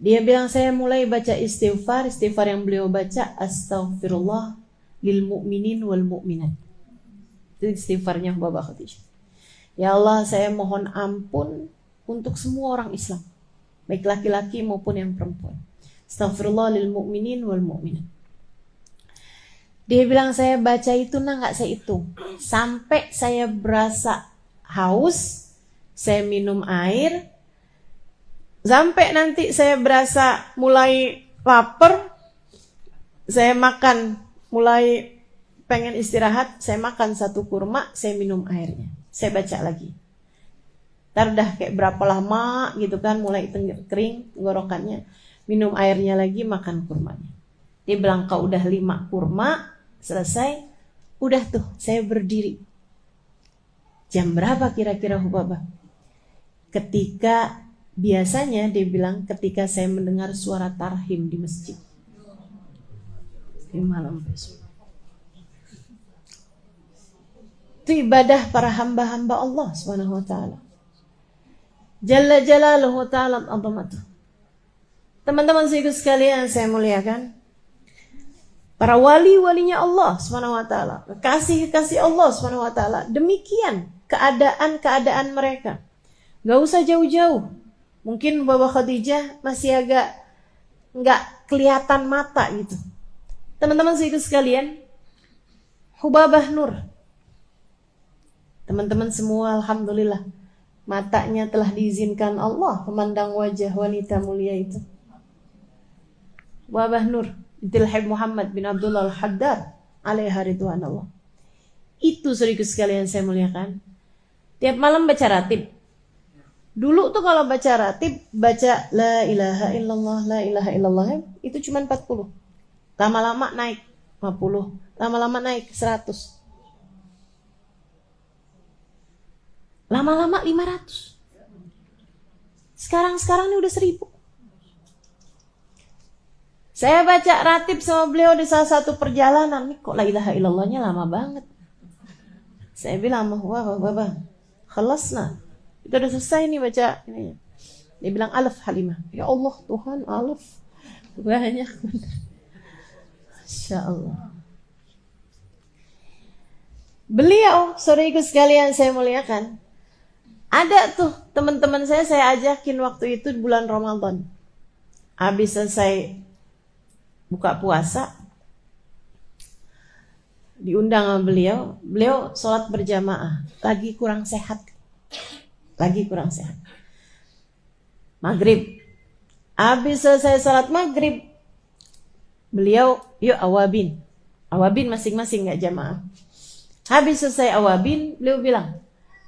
S1: Dia bilang saya mulai baca istighfar yang beliau baca, astaghfirullah lil mu'minin wal mu'minat. Itu istighfarnya Wabah Khadijah. Ya Allah, saya mohon ampun untuk semua orang Islam, baik laki-laki maupun yang perempuan. Astaghfirullah lil mu'minin wal mu'minat. Dia bilang saya baca itu nggak saya hitung, sampai saya berasa haus, saya minum air, sampai nanti saya berasa mulai lapar, saya makan, mulai pengen istirahat, saya makan 1 kurma, saya minum airnya, saya baca lagi. Ntar udah kayak berapa lama gitu kan, mulai kering tenggorokannya, minum airnya lagi, makan kurmanya. Dia bilang kalau udah 5 kurma selesai, udah tuh saya berdiri. Jam berapa kira-kira Hubabah? Ketika biasanya dia bilang ketika saya mendengar suara tarhim di masjid di malam besok. Itu ibadah para hamba-hamba Allah Subhanahu wa taala. Jalla jalaluhu ta'ala azamatuh. Teman-teman sekalian saya muliakan, para walinya Allah Subhanahu wa taala, kekasih Allah Subhanahu wa taala, demikian keadaan mereka. Gak usah jauh-jauh. Mungkin Wabah Khadijah masih agak nggak kelihatan mata gitu. Teman-teman sekalian, Hubabah Nur. Teman-teman semua alhamdulillah matanya telah diizinkan Allah memandang wajah wanita mulia itu. Hubabah Nur binti Habib Muhammad bin Abdullah Al-Haddad alaiha ridwanullah. Itu saudaraku sekalian saya muliakan. Tiap malam baca ratib. Dulu tuh kalau baca ratib, baca la ilaha illallah, itu cuma 40. Lama-lama naik 50, lama-lama naik 100. Lama-lama 500. Sekarang ini udah 1000. Saya baca ratib sama beliau di salah satu perjalanan, nih kok la ilaha illallahnya lama banget. Saya bilang, wah, khalasna. Itu udah selesai nih baca ini. Dia bilang alaf Halimah. Ya Allah Tuhan, alaf banyak benar. Masya Allah. Beliau, saudariku sekalian saya muliakan, ada tuh teman-teman saya ajakin waktu itu bulan Ramadan. Habis selesai buka puasa, diundang sama beliau sholat berjamaah, lagi kurang sehat. Maghrib. Habis selesai sholat maghrib, beliau yuk awabin masing-masing gak jamaah. Habis selesai awabin, beliau bilang,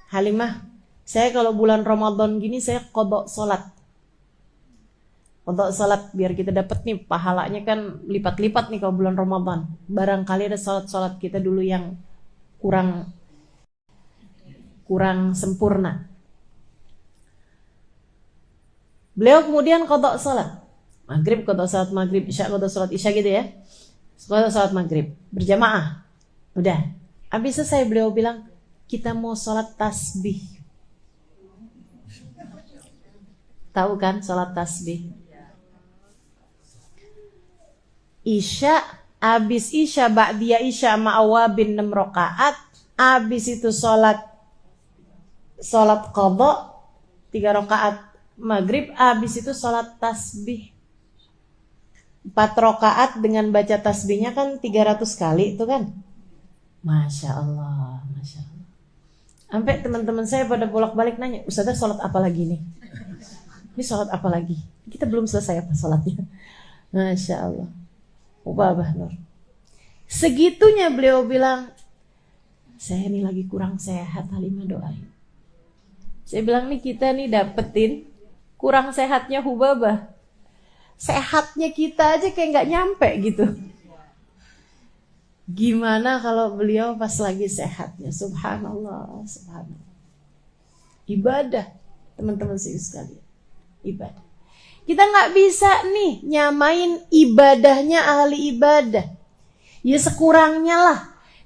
S1: Halimah, saya kalau bulan Ramadan gini saya qadha sholat biar kita dapat nih pahalanya kan lipat-lipat nih kalau bulan Ramadan. Barangkali ada sholat kita dulu yang kurang sempurna. Beliau kemudian qadha sholat maghrib, qadha sholat maghrib, isya qadha sholat isya gitu ya. Sholat maghrib berjamaah. Udah. Habis selesai beliau bilang, kita mau sholat tasbih. Tahu kan sholat tasbih? Isya, habis isya, ba'diyah isya sama awabin 6 rakaat. Habis itu sholat qadha 3 rakaat maghrib. Habis itu sholat tasbih 4 rakaat dengan baca tasbihnya kan 300 kali itu kan. Masya Allah, Masya Allah. Sampai teman-teman saya pada bolak-balik nanya, Ustazah sholat apa lagi nih? Ini sholat apa lagi? Kita belum selesai apa sholatnya. Masya Allah. Ubabah Nur. Segitunya beliau bilang, saya ini lagi kurang sehat, Halimah doain. Saya bilang nih kita nih dapetin kurang sehatnya Hubabah. Sehatnya kita aja kayak gak nyampe gitu. Gimana kalau beliau pas lagi sehatnya? Subhanallah, subhanallah. Ibadah, teman-teman sekalian. Ibadah. Kita gak bisa nih nyamain ibadahnya ahli ibadah. Ya sekurangnya lah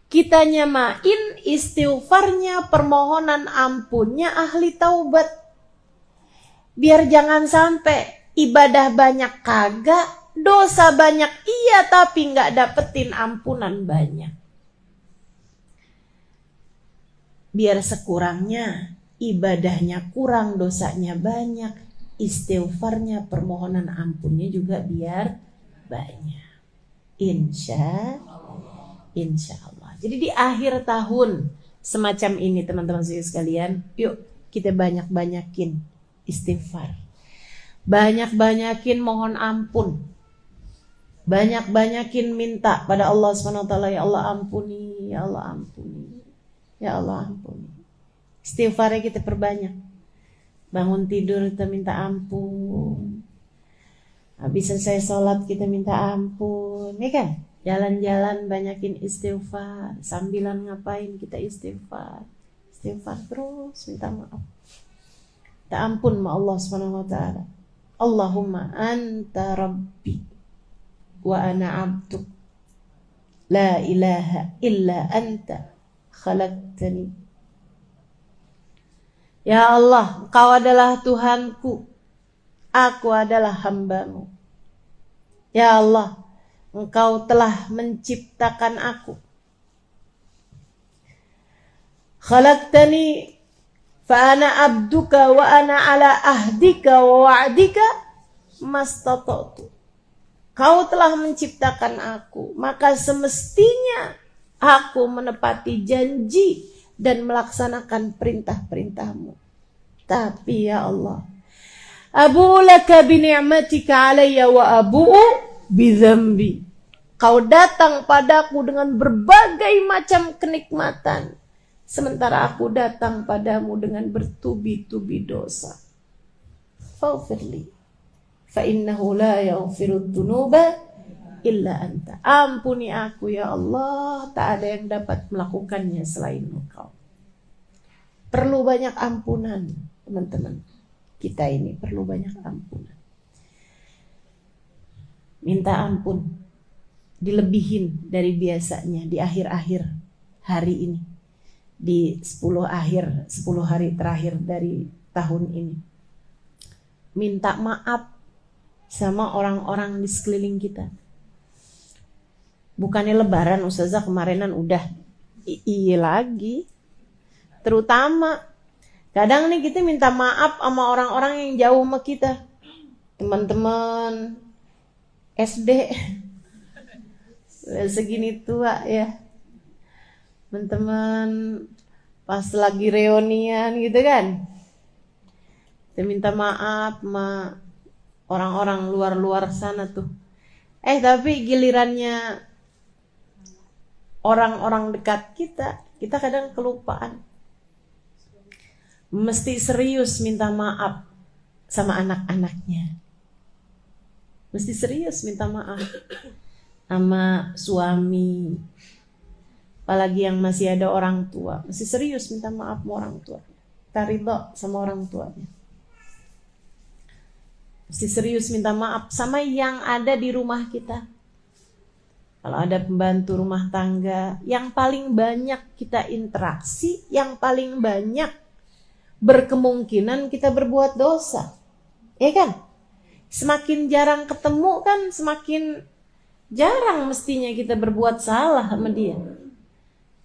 S1: kita nyamain istighfarnya, permohonan ampunnya ahli taubat. Biar jangan sampai ibadah banyak kagak, dosa banyak iya tapi gak dapetin ampunan banyak. Biar sekurangnya ibadahnya kurang, dosanya banyak, istighfarnya, permohonan ampunnya juga biar banyak. Insya Allah. Jadi di akhir tahun semacam ini teman-teman sekalian, yuk kita banyak-banyakin istighfar. Banyak-banyakin mohon ampun. Banyak-banyakin minta pada Allah SWT, ya Allah ampuni, ya Allah ampuni. Ya Allah ampuni. Istighfarnya kita perbanyak. Bangun tidur kita minta ampun. Habis selesai sholat kita minta ampun. Ini kan? Jalan-jalan banyakin istighfar. Sambilan ngapain kita istighfar. Istighfar terus minta maaf. Minta ampun sama Allah SWT. Allahumma anta rabbi wa ana abduk. La ilaha illa anta khalaqtani. Ya Allah, Engkau adalah Tuhanku, aku adalah hambamu. Ya Allah, Engkau telah menciptakan aku. Khalaqtani fa ana abduka wa ana ala ahdika wa wa'dika mastata'tu. Kau telah menciptakan aku, maka semestinya aku menepati janji dan melaksanakan perintah-perintahmu. Tapi ya Allah, abu'u laka bi ni'matika alayya wa abu'u bi dzambi. Kau datang padaku dengan berbagai macam kenikmatan, sementara aku datang padamu dengan bertubi-tubi dosa. Faghfirli fa innahu la yaghfiru dzunuba illa anta. Ampuni aku ya Allah, tak ada yang dapat melakukannya selain Engkau. Perlu banyak ampunan, teman-teman. Kita ini perlu banyak ampunan. Minta ampun, dilebihin dari biasanya di akhir-akhir hari ini. Di 10 hari terakhir dari tahun ini. Minta maaf sama orang-orang di sekeliling kita. Bukannya lebaran Ustazah kemarinan udah. Iya lagi. Terutama kadang nih kita minta maaf sama orang-orang yang jauh sama kita. Teman-teman SD segini tua ya. Teman-teman pas lagi reunian gitu kan. Kita minta maaf sama orang-orang luar-luar sana tuh. Tapi gilirannya orang-orang dekat kita kadang kelupaan. Mesti serius minta maaf sama anak-anaknya. Mesti serius minta maaf sama suami. Apalagi yang masih ada orang tua. Mesti serius minta maaf sama orang tua. Kita ridho sama orang tuanya. Mesti serius minta maaf sama yang ada di rumah kita. kalau ada pembantu rumah tangga, yang paling banyak kita interaksi, yang paling banyak berkemungkinan kita berbuat dosa. Ya kan? Semakin jarang ketemu kan semakin jarang mestinya kita berbuat salah sama dia.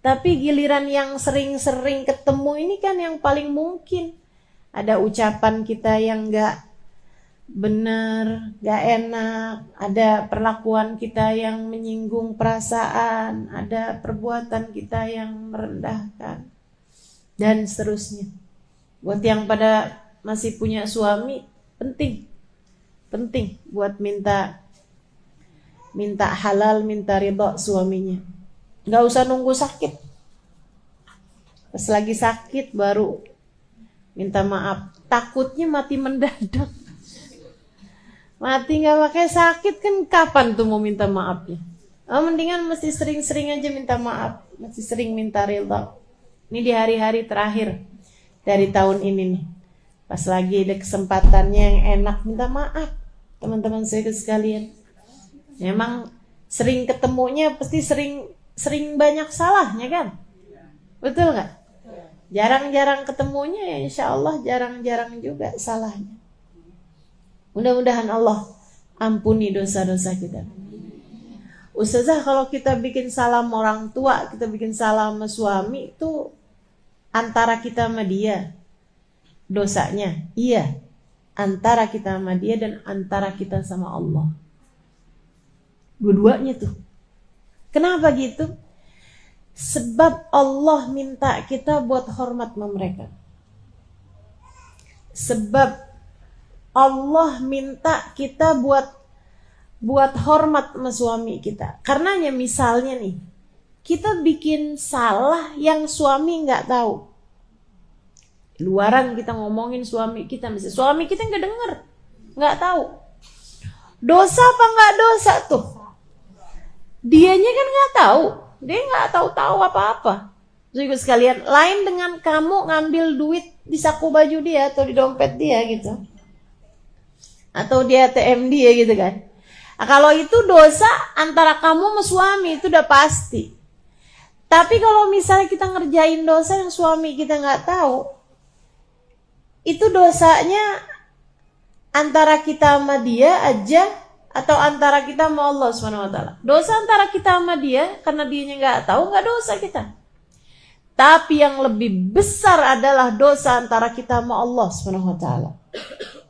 S1: Tapi giliran yang sering-sering ketemu ini kan yang paling mungkin. Ada ucapan kita yang gak benar, gak enak, ada perlakuan kita yang menyinggung perasaan, ada perbuatan kita yang merendahkan, dan seterusnya. Buat yang pada masih punya suami, penting buat minta halal, minta ridho suaminya. Gak usah nunggu sakit. Pas lagi sakit baru minta maaf. Takutnya mati mendadak. Mati gak pakai sakit kan kapan tuh mau minta maafnya? Mendingan mesti sering-sering aja minta maaf. Mesti sering minta ridho. Ini di hari-hari terakhir dari tahun ini nih. Pas lagi ada kesempatannya yang enak, minta maaf. Teman-teman saya sekalian. Memang sering ketemunya pasti sering banyak salahnya kan? Betul gak? Jarang-jarang ketemunya ya insya Allah jarang-jarang juga salahnya. Mudah-mudahan Allah ampuni dosa-dosa kita. Ustazah, kalau kita bikin salam orang tua, kita bikin salam sama suami, itu antara kita sama dia dosanya? Iya, antara kita sama dia dan antara kita sama Allah. Dua-duanya tuh. Kenapa gitu? Sebab Allah minta kita buat hormat sama mereka. Sebab Allah minta kita buat hormat sama suami kita. Karenanya misalnya nih, kita bikin salah yang suami nggak tahu. Luaran kita ngomongin suami kita, misalnya suami kita nggak denger, nggak tahu. Dosa apa nggak dosa tuh? Dianya kan nggak tahu, dia nggak tahu apa-apa. Jadi sekalian, lain dengan kamu ngambil duit di saku baju dia atau di dompet dia gitu. Atau di ATM dia gitu kan. Nah, kalau itu dosa antara kamu sama suami itu udah pasti. Tapi kalau misalnya kita ngerjain dosa yang suami kita nggak tahu, itu dosanya antara kita sama dia aja atau antara kita sama Allah SWT. Dosa antara kita sama dia karena dianya nggak tahu, nggak dosa kita. Tapi yang lebih besar adalah dosa antara kita sama Allah SWT.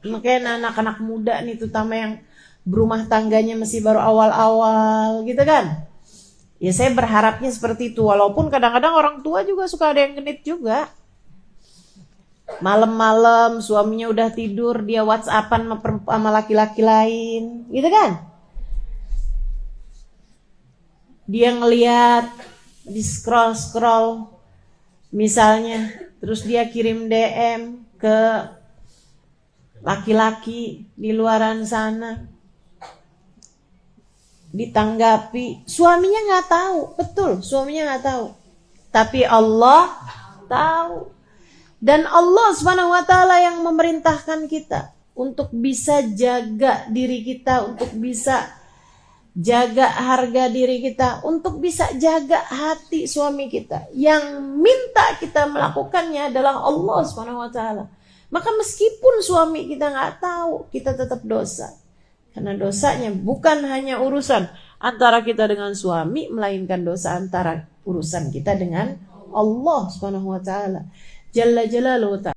S1: Makanya anak-anak muda nih, terutama yang berumah tangganya masih baru awal-awal gitu kan. Ya saya berharapnya seperti itu. Walaupun kadang-kadang orang tua juga suka ada yang genit juga. Malam-malam suaminya udah tidur, dia WhatsAppan sama laki-laki lain gitu kan. Dia ngeliat di scroll misalnya, terus dia kirim DM ke laki-laki di luaran sana, ditanggapi, suaminya nggak tahu, betul, suaminya nggak tahu, tapi Allah tahu. Dan Allah SWT yang memerintahkan kita untuk bisa jaga diri kita, untuk bisa jaga harga diri kita, untuk bisa jaga hati suami kita. Yang minta kita melakukannya adalah Allah SWT. Maka meskipun suami kita nggak tahu, kita tetap dosa. Karena dosanya bukan hanya urusan antara kita dengan suami, melainkan dosa antara urusan kita dengan Allah SWT. Jalla Jalaluhu ta'ala.